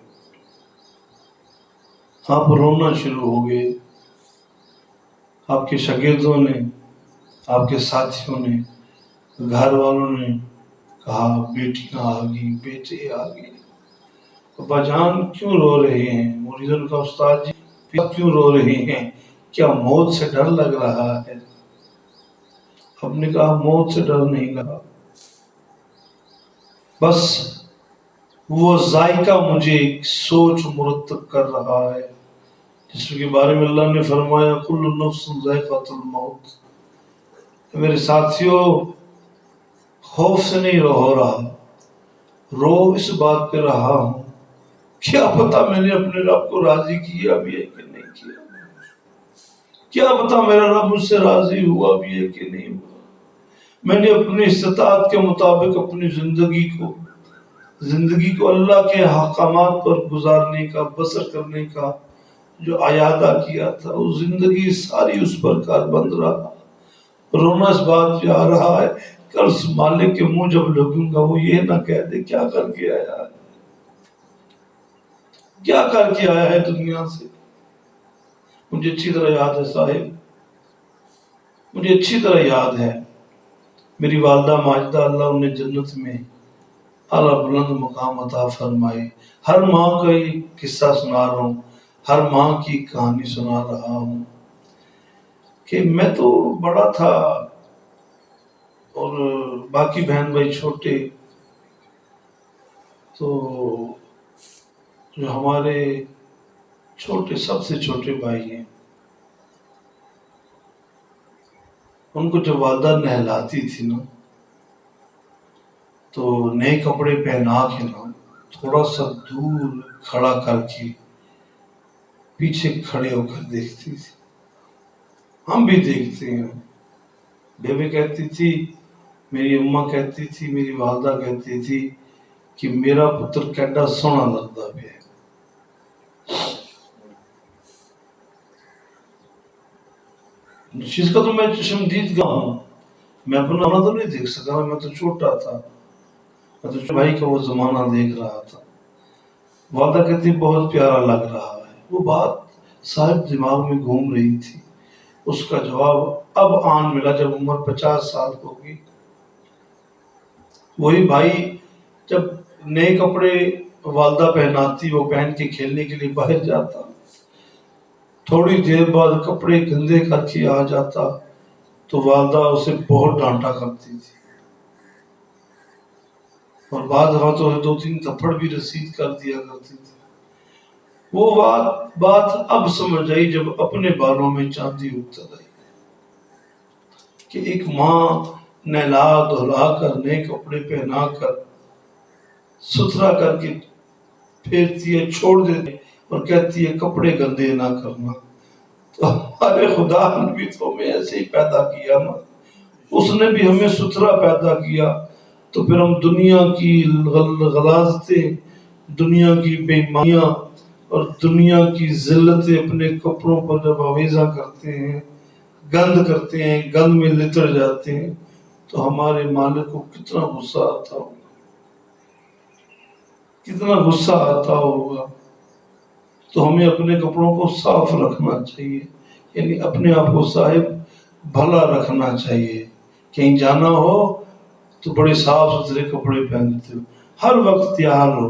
آپ رونا شروع ہو گئے۔ آپ کے شاگردوں نے، آپ کے ساتھیوں نے، گھر والوں نے کہا بیٹیاں آ گئی، بیٹے آ گئے، ابا جان کیوں رو رہے ہیں؟ مریدن کا استاد جی کیوں رو رہے ہیں؟ کیا موت سے ڈر لگ رہا ہے؟ ہم نے کہا موت سے ڈر نہیں لگا، بس وہ ذائقہ مجھے ایک سوچ مرتب کر رہا ہے، جس کے بارے میں اللہ نے فرمایا کل نفس ذائقۃ الموت۔ میرے ساتھیوں، خوف سے نہیں رو رہا، رو اس بات پہ رہا ہوں کیا پتا میں نے اپنے رب کو راضی کیا بھی ہے کہ نہیں کیا، کیا پتا میرا رب مجھ سے راضی ہوا بھی ہے کہ نہیں ہوا۔ میں نے اپنی استطاعت کے مطابق اپنی زندگی کو اللہ کے احکامات پر گزارنے کا، بسر کرنے کا جو اعادہ کیا تھا، وہ زندگی ساری اس پر کاربند رہا۔ رونا اس بات پہ آ رہا ہے کل اس مالک کے منہ جب لگوں گا وہ یہ نہ کہہ دے کیا کر کے آیا ہے، کیا کر کے آیا ہے دنیا سے۔ مجھے اچھی طرح یاد ہے صاحب، مجھے اچھی طرح یاد ہے میری والدہ ماجدہ اللہ انہیں جنت میں اعلیٰ بلند مقام عطا فرمائے، ہر ماں کا یہ قصہ سنا رہا ہوں، ہر ماں کی کہانی سنا رہا ہوں کہ میں تو بڑا تھا اور باقی بہن بھائی چھوٹے، تو جو ہمارے چھوٹے سب سے چھوٹے بھائی ہیں ان کو جب والدہ نہلاتی تھی نا تو نئے کپڑے پہنا کے نا تھوڑا سا دور کھڑا کر کے پیچھے کھڑے ہو کر دیکھتی تھی، ہم بھی دیکھتے ہیں۔ بیبی کہتی تھی، میری اماں کہتی تھی، میری والدہ کہتی تھی کہ میرا پتر کیڈا سونا لگتا پیا ہے۔ اس چیز کا تو میں چشمدید گاہ ہوں، میں اپنا تو نہیں دیکھ سکا، میں تو چھوٹا تھا، میں تو بھائی کا وہ زمانہ دیکھ رہا تھا۔ والدہ کہتی بہت پیارا لگ رہا ہے، وہ بات صاحب دماغ میں گھوم رہی تھی، اس کا جواب اب آن ملا جب عمر 50 سال ہوگی۔ وہی بھائی جب نئے کپڑے والدہ پہناتی وہ پہن کے کھیلنے کے لیے باہر جاتا، تھوڑی دیر بعد کپڑے گندے کر کے آ جاتا تو والدہ اسے بہت ڈانٹا کرتی تھی، اور بعض دفعہ تو 2-3 تھپڑ بھی رسید کر دیا کرتی تھی۔ وہ بات اب سمجھ آئی جب اپنے بالوں میں چاندی اتر آئی کہ ایک ماں نہلا دھلا کر نئے کپڑے پہنا کر ستھرا کر کے پھیرتی ہے، چھوڑ دیتی اور کہتی ہے کپڑے گندے نہ کرنا۔ تو ہمارے خدا نے بھی تو ہمیں ایسے ہی پیدا کیا نا، اس نے بھی ہمیں ستھرا پیدا کیا، تو پھر ہم دنیا کی غلاظتیں، دنیا کی بےایمانیاں اور دنیا کی ذلتیں اپنے کپڑوں پر جب آویزہ کرتے ہیں، گند کرتے ہیں، گند میں لتڑ جاتے ہیں، تو ہمارے مالک کو کتنا غصہ آتا ہوگا، کتنا غصہ آتا ہوگا۔ تو ہمیں اپنے کپڑوں کو صاف رکھنا چاہیے، یعنی اپنے آپ کو صاحب بھلا رکھنا چاہیے. کہیں جانا ہو تو بڑے صاف ستھرے کپڑے پہنتے ہو، ہر وقت تیار ہو،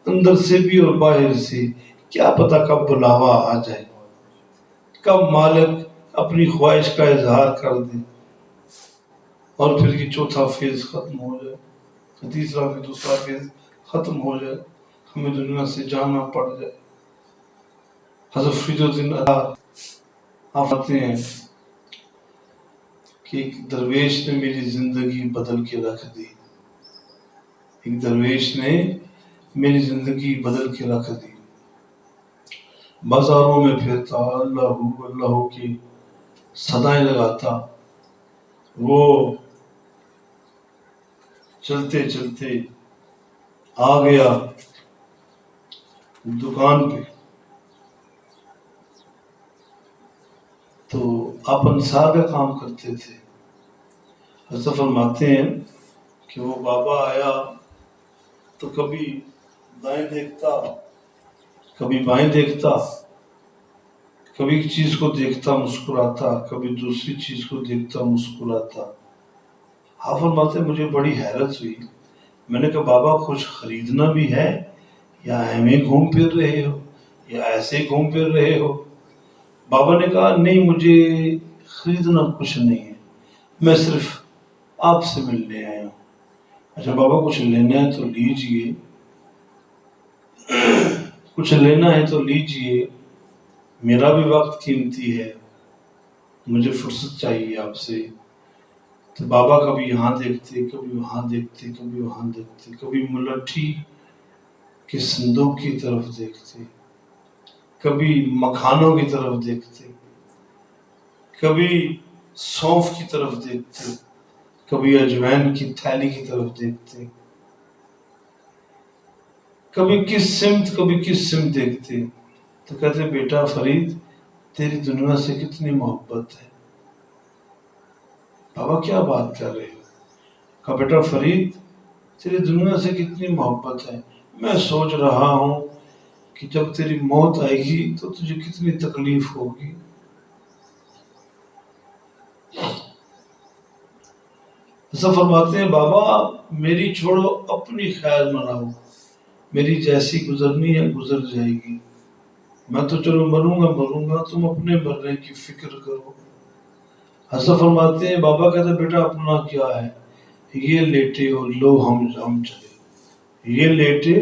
اندر سے بھی اور باہر سے. کیا پتہ کب بلاوا آ جائے، کب مالک اپنی خواہش کا اظہار کر دے اور پھر یہ چوتھا فیز ختم ہو جائے، تیسرا پھر دوسرا فیز ختم ہو جائے، ہمیں دنیا سے جانا پڑ جائے. حضرت فرید الدین آپ آتے ہیں کہ ایک درویش نے میری زندگی بدل کے رکھ دی. ایک درویش نے میری زندگی بدل کے رکھ دی. بازاروں میں پھرتا، اللہ اللہ کی صدائیں لگاتا. وہ چلتے چلتے آ گیا دکان پہ. تو آپ انصار کا کام کرتے تھے. حضرت فرماتے ہیں کہ وہ بابا آیا تو کبھی دائیں دیکھتا، کبھی بائیں دیکھتا، کبھی ایک چیز کو دیکھتا مسکراتا، کبھی دوسری چیز کو دیکھتا مسکراتا. آپ فرماتے ہیں مجھے بڑی حیرت ہوئی. میں نے کہا بابا کچھ خریدنا بھی ہے یا ایویں گھوم پھر رہے ہو یا ایسے ہی گھوم پھر رہے ہو؟ بابا نے کہا نہیں مجھے خریدنا کچھ نہیں ہے، میں صرف آپ سے ملنے آیا ہوں. اچھا بابا کچھ لینا ہے تو لیجئے، کچھ لینا ہے تو لیجئے، میرا بھی وقت قیمتی ہے، مجھے فرصت چاہیے آپ سے. تو بابا کبھی یہاں دیکھتے، کبھی وہاں دیکھتے، کبھی وہاں دیکھتے، کبھی ملٹھی کے صندوق کی طرف دیکھتے، کبھی مکھانوں کی طرف دیکھتے، کبھی سونف کی طرف دیکھتے، کبھی اجوین کی تھیلی کی طرف دیکھتے، کبھی کس سمت دیکھتے. تو کہتے بیٹا فرید تیری دنیا سے کتنی محبت ہے. بابا کیا بات کر رہے ہو؟ کہا بیٹا فرید تیری دنیا سے کتنی محبت ہے، میں سوچ رہا ہوں کہ جب تیری موت آئے گی تو تجھے کتنی تکلیف ہوگی. ایسا فرماتے ہیں بابا میری چھوڑو اپنی خیر مناؤ، میری جیسی گزرنی ہے گزر جائے گی، میں تو چلو مروں گا تم اپنے مرنے کی فکر کرو. حضرت فرماتے ہیں بابا کہتے بیٹا اپنا کیا ہے، یہ لیٹے اور لو ہم چلے، یہ لیٹے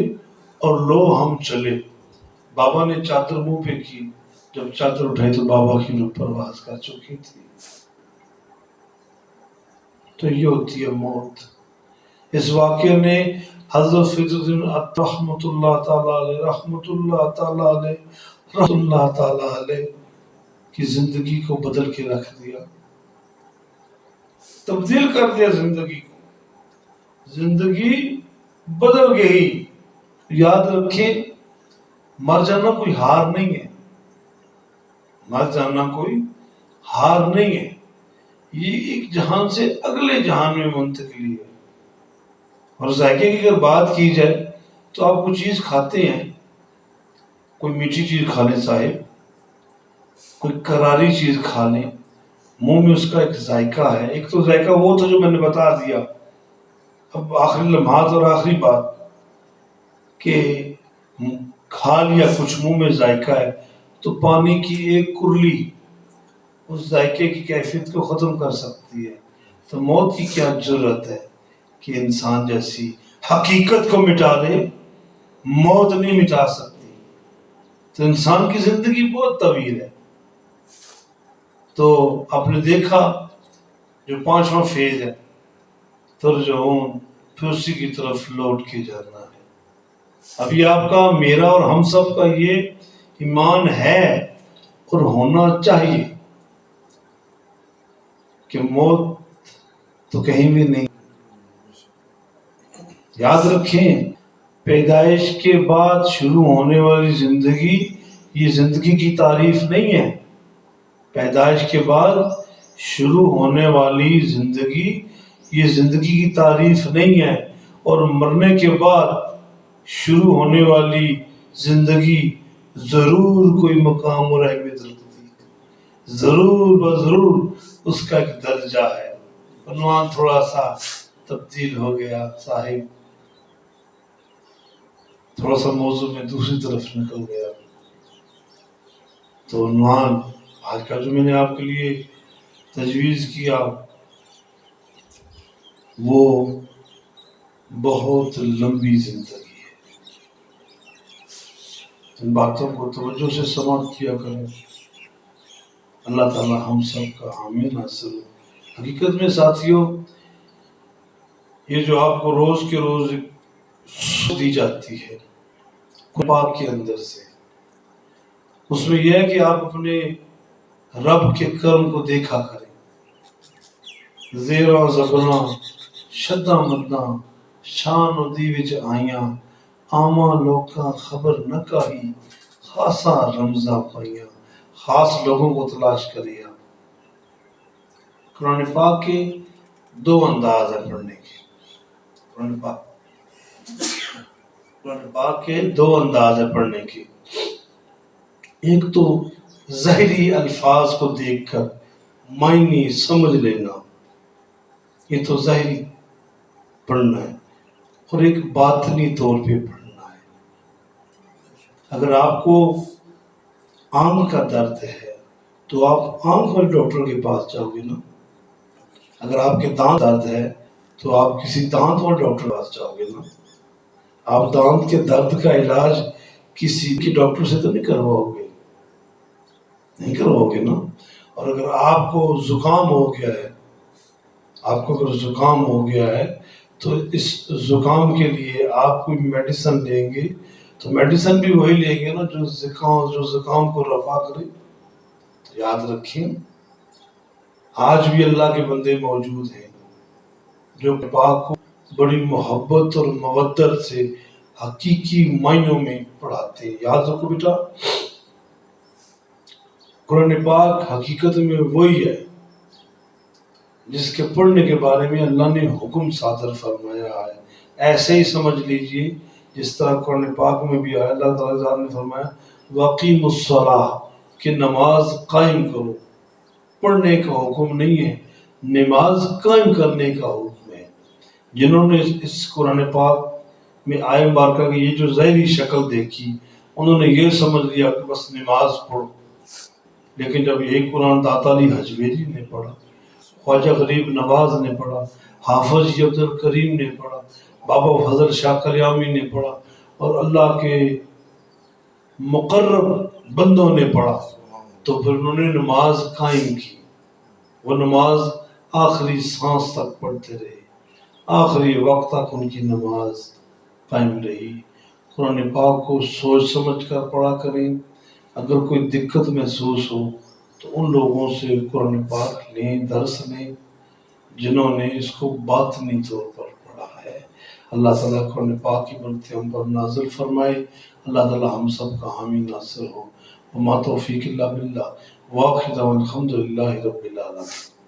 اور لو ہم چلے. بابا نے چادر منہ پہ کی، جب چادر اٹھائی تو بابا کی روح پرواز کر چکی تھی. تو یہ ہوتی ہے موت. اس واقعے نے حضرت فرید الدین رحمۃ اللہ تعالیٰ علیہ رحمۃ اللہ تعالیٰ علیہ کی زندگی کو بدل کے رکھ دیا، تبدیل کر دیا زندگی کو. زندگی بدل گئی. یاد رکھیں مر جانا کوئی ہار نہیں ہے، مر جانا کوئی ہار نہیں ہے، یہ ایک جہان سے اگلے جہان میں منتقلی ہے. اور ذائقے کی اگر بات کی جائے تو آپ کوئی چیز کھاتے ہیں، کوئی میٹھی چیز کھا لیں صاحب، کوئی کراری چیز کھا لیں، منہ میں اس کا ایک ذائقہ ہے. ایک تو ذائقہ وہ تھا جو میں نے بتا دیا. اب آخری لمحات اور آخری بات کہ کھا لیا کچھ، منہ میں ذائقہ ہے تو پانی کی ایک کرلی اس ذائقے کی کیفیت کو ختم کر سکتی ہے. تو موت کی کیا جرت ہے کہ انسان جیسی حقیقت کو مٹا دے، موت نہیں مٹا سکتی. تو انسان کی زندگی بہت طویل ہے. تو آپ نے دیکھا جو 5واں فیز ہے ترجعون، پھر اسی کی طرف لوٹ کے جانا ہے. ابھی آپ کا میرا اور ہم سب کا یہ ایمان ہے اور ہونا چاہیے کہ موت تو کہیں بھی نہیں. یاد رکھیں پیدائش کے بعد شروع ہونے والی زندگی یہ زندگی کی تعریف نہیں ہے. پیدائش کے بعد شروع ہونے والی زندگی یہ زندگی کی تعریف نہیں ہے. اور مرنے کے بعد شروع ہونے والی زندگی ضرور کوئی مقام اور اہمیت رکھتی ہے، ضرور ضرور اس کا ایک درجہ ہے۔ عنوان تھوڑا سا تبدیل ہو گیا صاحب، تھوڑا سا موضوع میں دوسری طرف نکل گیا، تو عنوان آج کا جو میں نے آپ کے لیے تجویز کیا وہ بہت لمبی زندگی ہے۔ ان باتوں کو توجہ سے سماعت کیا کریں۔ اللہ تعالی ہم سب کا حامی ناصر ہو۔ حقیقت میں ساتھیوں، یہ جو آپ کو روز کے روز دی جاتی ہے پاک کے اندر سے، اس میں یہ ہے کہ آپ اپنے رب کے کرم کو دیکھا کریں۔ زیراں زبراں شداں مداں شان و دی وچ آئیاں، آواں لوکاں خبر نہ کاہی، خاصا رمزاں پائیاں، خاص لوگوں کو تلاش کریا۔ قرآن پاک کے دو انداز ہیں پڑھنے کے۔ قرآن پاک کے دو انداز ہیں پڑھنے کے۔ ایک تو ظاہری الفاظ کو دیکھ کر معنی سمجھ لینا، یہ تو ظاہری پڑھنا ہے، اور ایک باطنی طور پہ پڑھنا ہے۔ اگر آپ کو آنکھ کا درد ہے تو آپ آنکھ والے ڈاکٹر کے پاس جاؤ گے نا۔ اگر آپ کے دانت درد ہے تو آپ کسی دانت والے ڈاکٹر کے پاس جاؤ گے نا۔ آپ دانت کے درد کا علاج کسی کے ڈاکٹر سے تو نہیں کرواؤ گے نا۔ اور اگر آپ کو زکام ہو گیا ہے، تو اس زکام کے لیے آپ کوئی میڈیسن لیں گے تو میڈیسن بھی وہی لیں گے نا جو زکام کو رفع کرے۔ تو یاد رکھیں، آج بھی اللہ کے بندے موجود ہیں جو پاک کو بڑی محبت اور مودت سے حقیقی معنوں میں پڑھاتے ہیں۔ یاد رکھو بیٹا، قرآن پاک حقیقت میں وہی ہے جس کے پڑھنے کے بارے میں اللہ نے حکم صادر فرمایا ہے۔ ایسے ہی سمجھ لیجئے جس طرح قرآن پاک میں بھی آیا، اللہ تعالیٰ نے فرمایا وَأَقِيمُوا الصَّلَاةَ کہ نماز قائم کرو۔ پڑھنے کا حکم نہیں ہے، نماز قائم کرنے کا حکم ہے۔ جنہوں نے اس قرآن پاک میں آئے مبارکہ کی یہ جو ظاہری شکل دیکھی، انہوں نے یہ سمجھ لیا کہ بس نماز پڑھو۔ لیکن جب یہی قرآن داتا علی حجویری نے پڑھا، خواجہ غریب نواز نے پڑھا، حافظ عبد الکریم نے پڑھا، بابا فضل شاہ کلیامی نے پڑھا، اور اللہ کے مقرب بندوں نے پڑھا، تو پھر انہوں نے نماز قائم کی۔ وہ نماز آخری سانس تک پڑھتے رہے، آخری وقت تک ان کی نماز قائم رہی۔ قرآن پاک کو سوچ سمجھ کر پڑھا کریں۔ اگر کوئی دقت محسوس ہو تو ان لوگوں سے قرآن پاک لیں، درس لیں جنہوں نے اس کو باطنی طور پر پڑھا ہے۔ اللہ تعالیٰ قرآن پاک کی برکتیں ہم پر نازل فرمائے۔ اللہ تعالیٰ ہم سب کا حامی ناصر ہو۔ وما توفیق الا باللہ، وآخر دعوانا الحمد للہ رب العالمین۔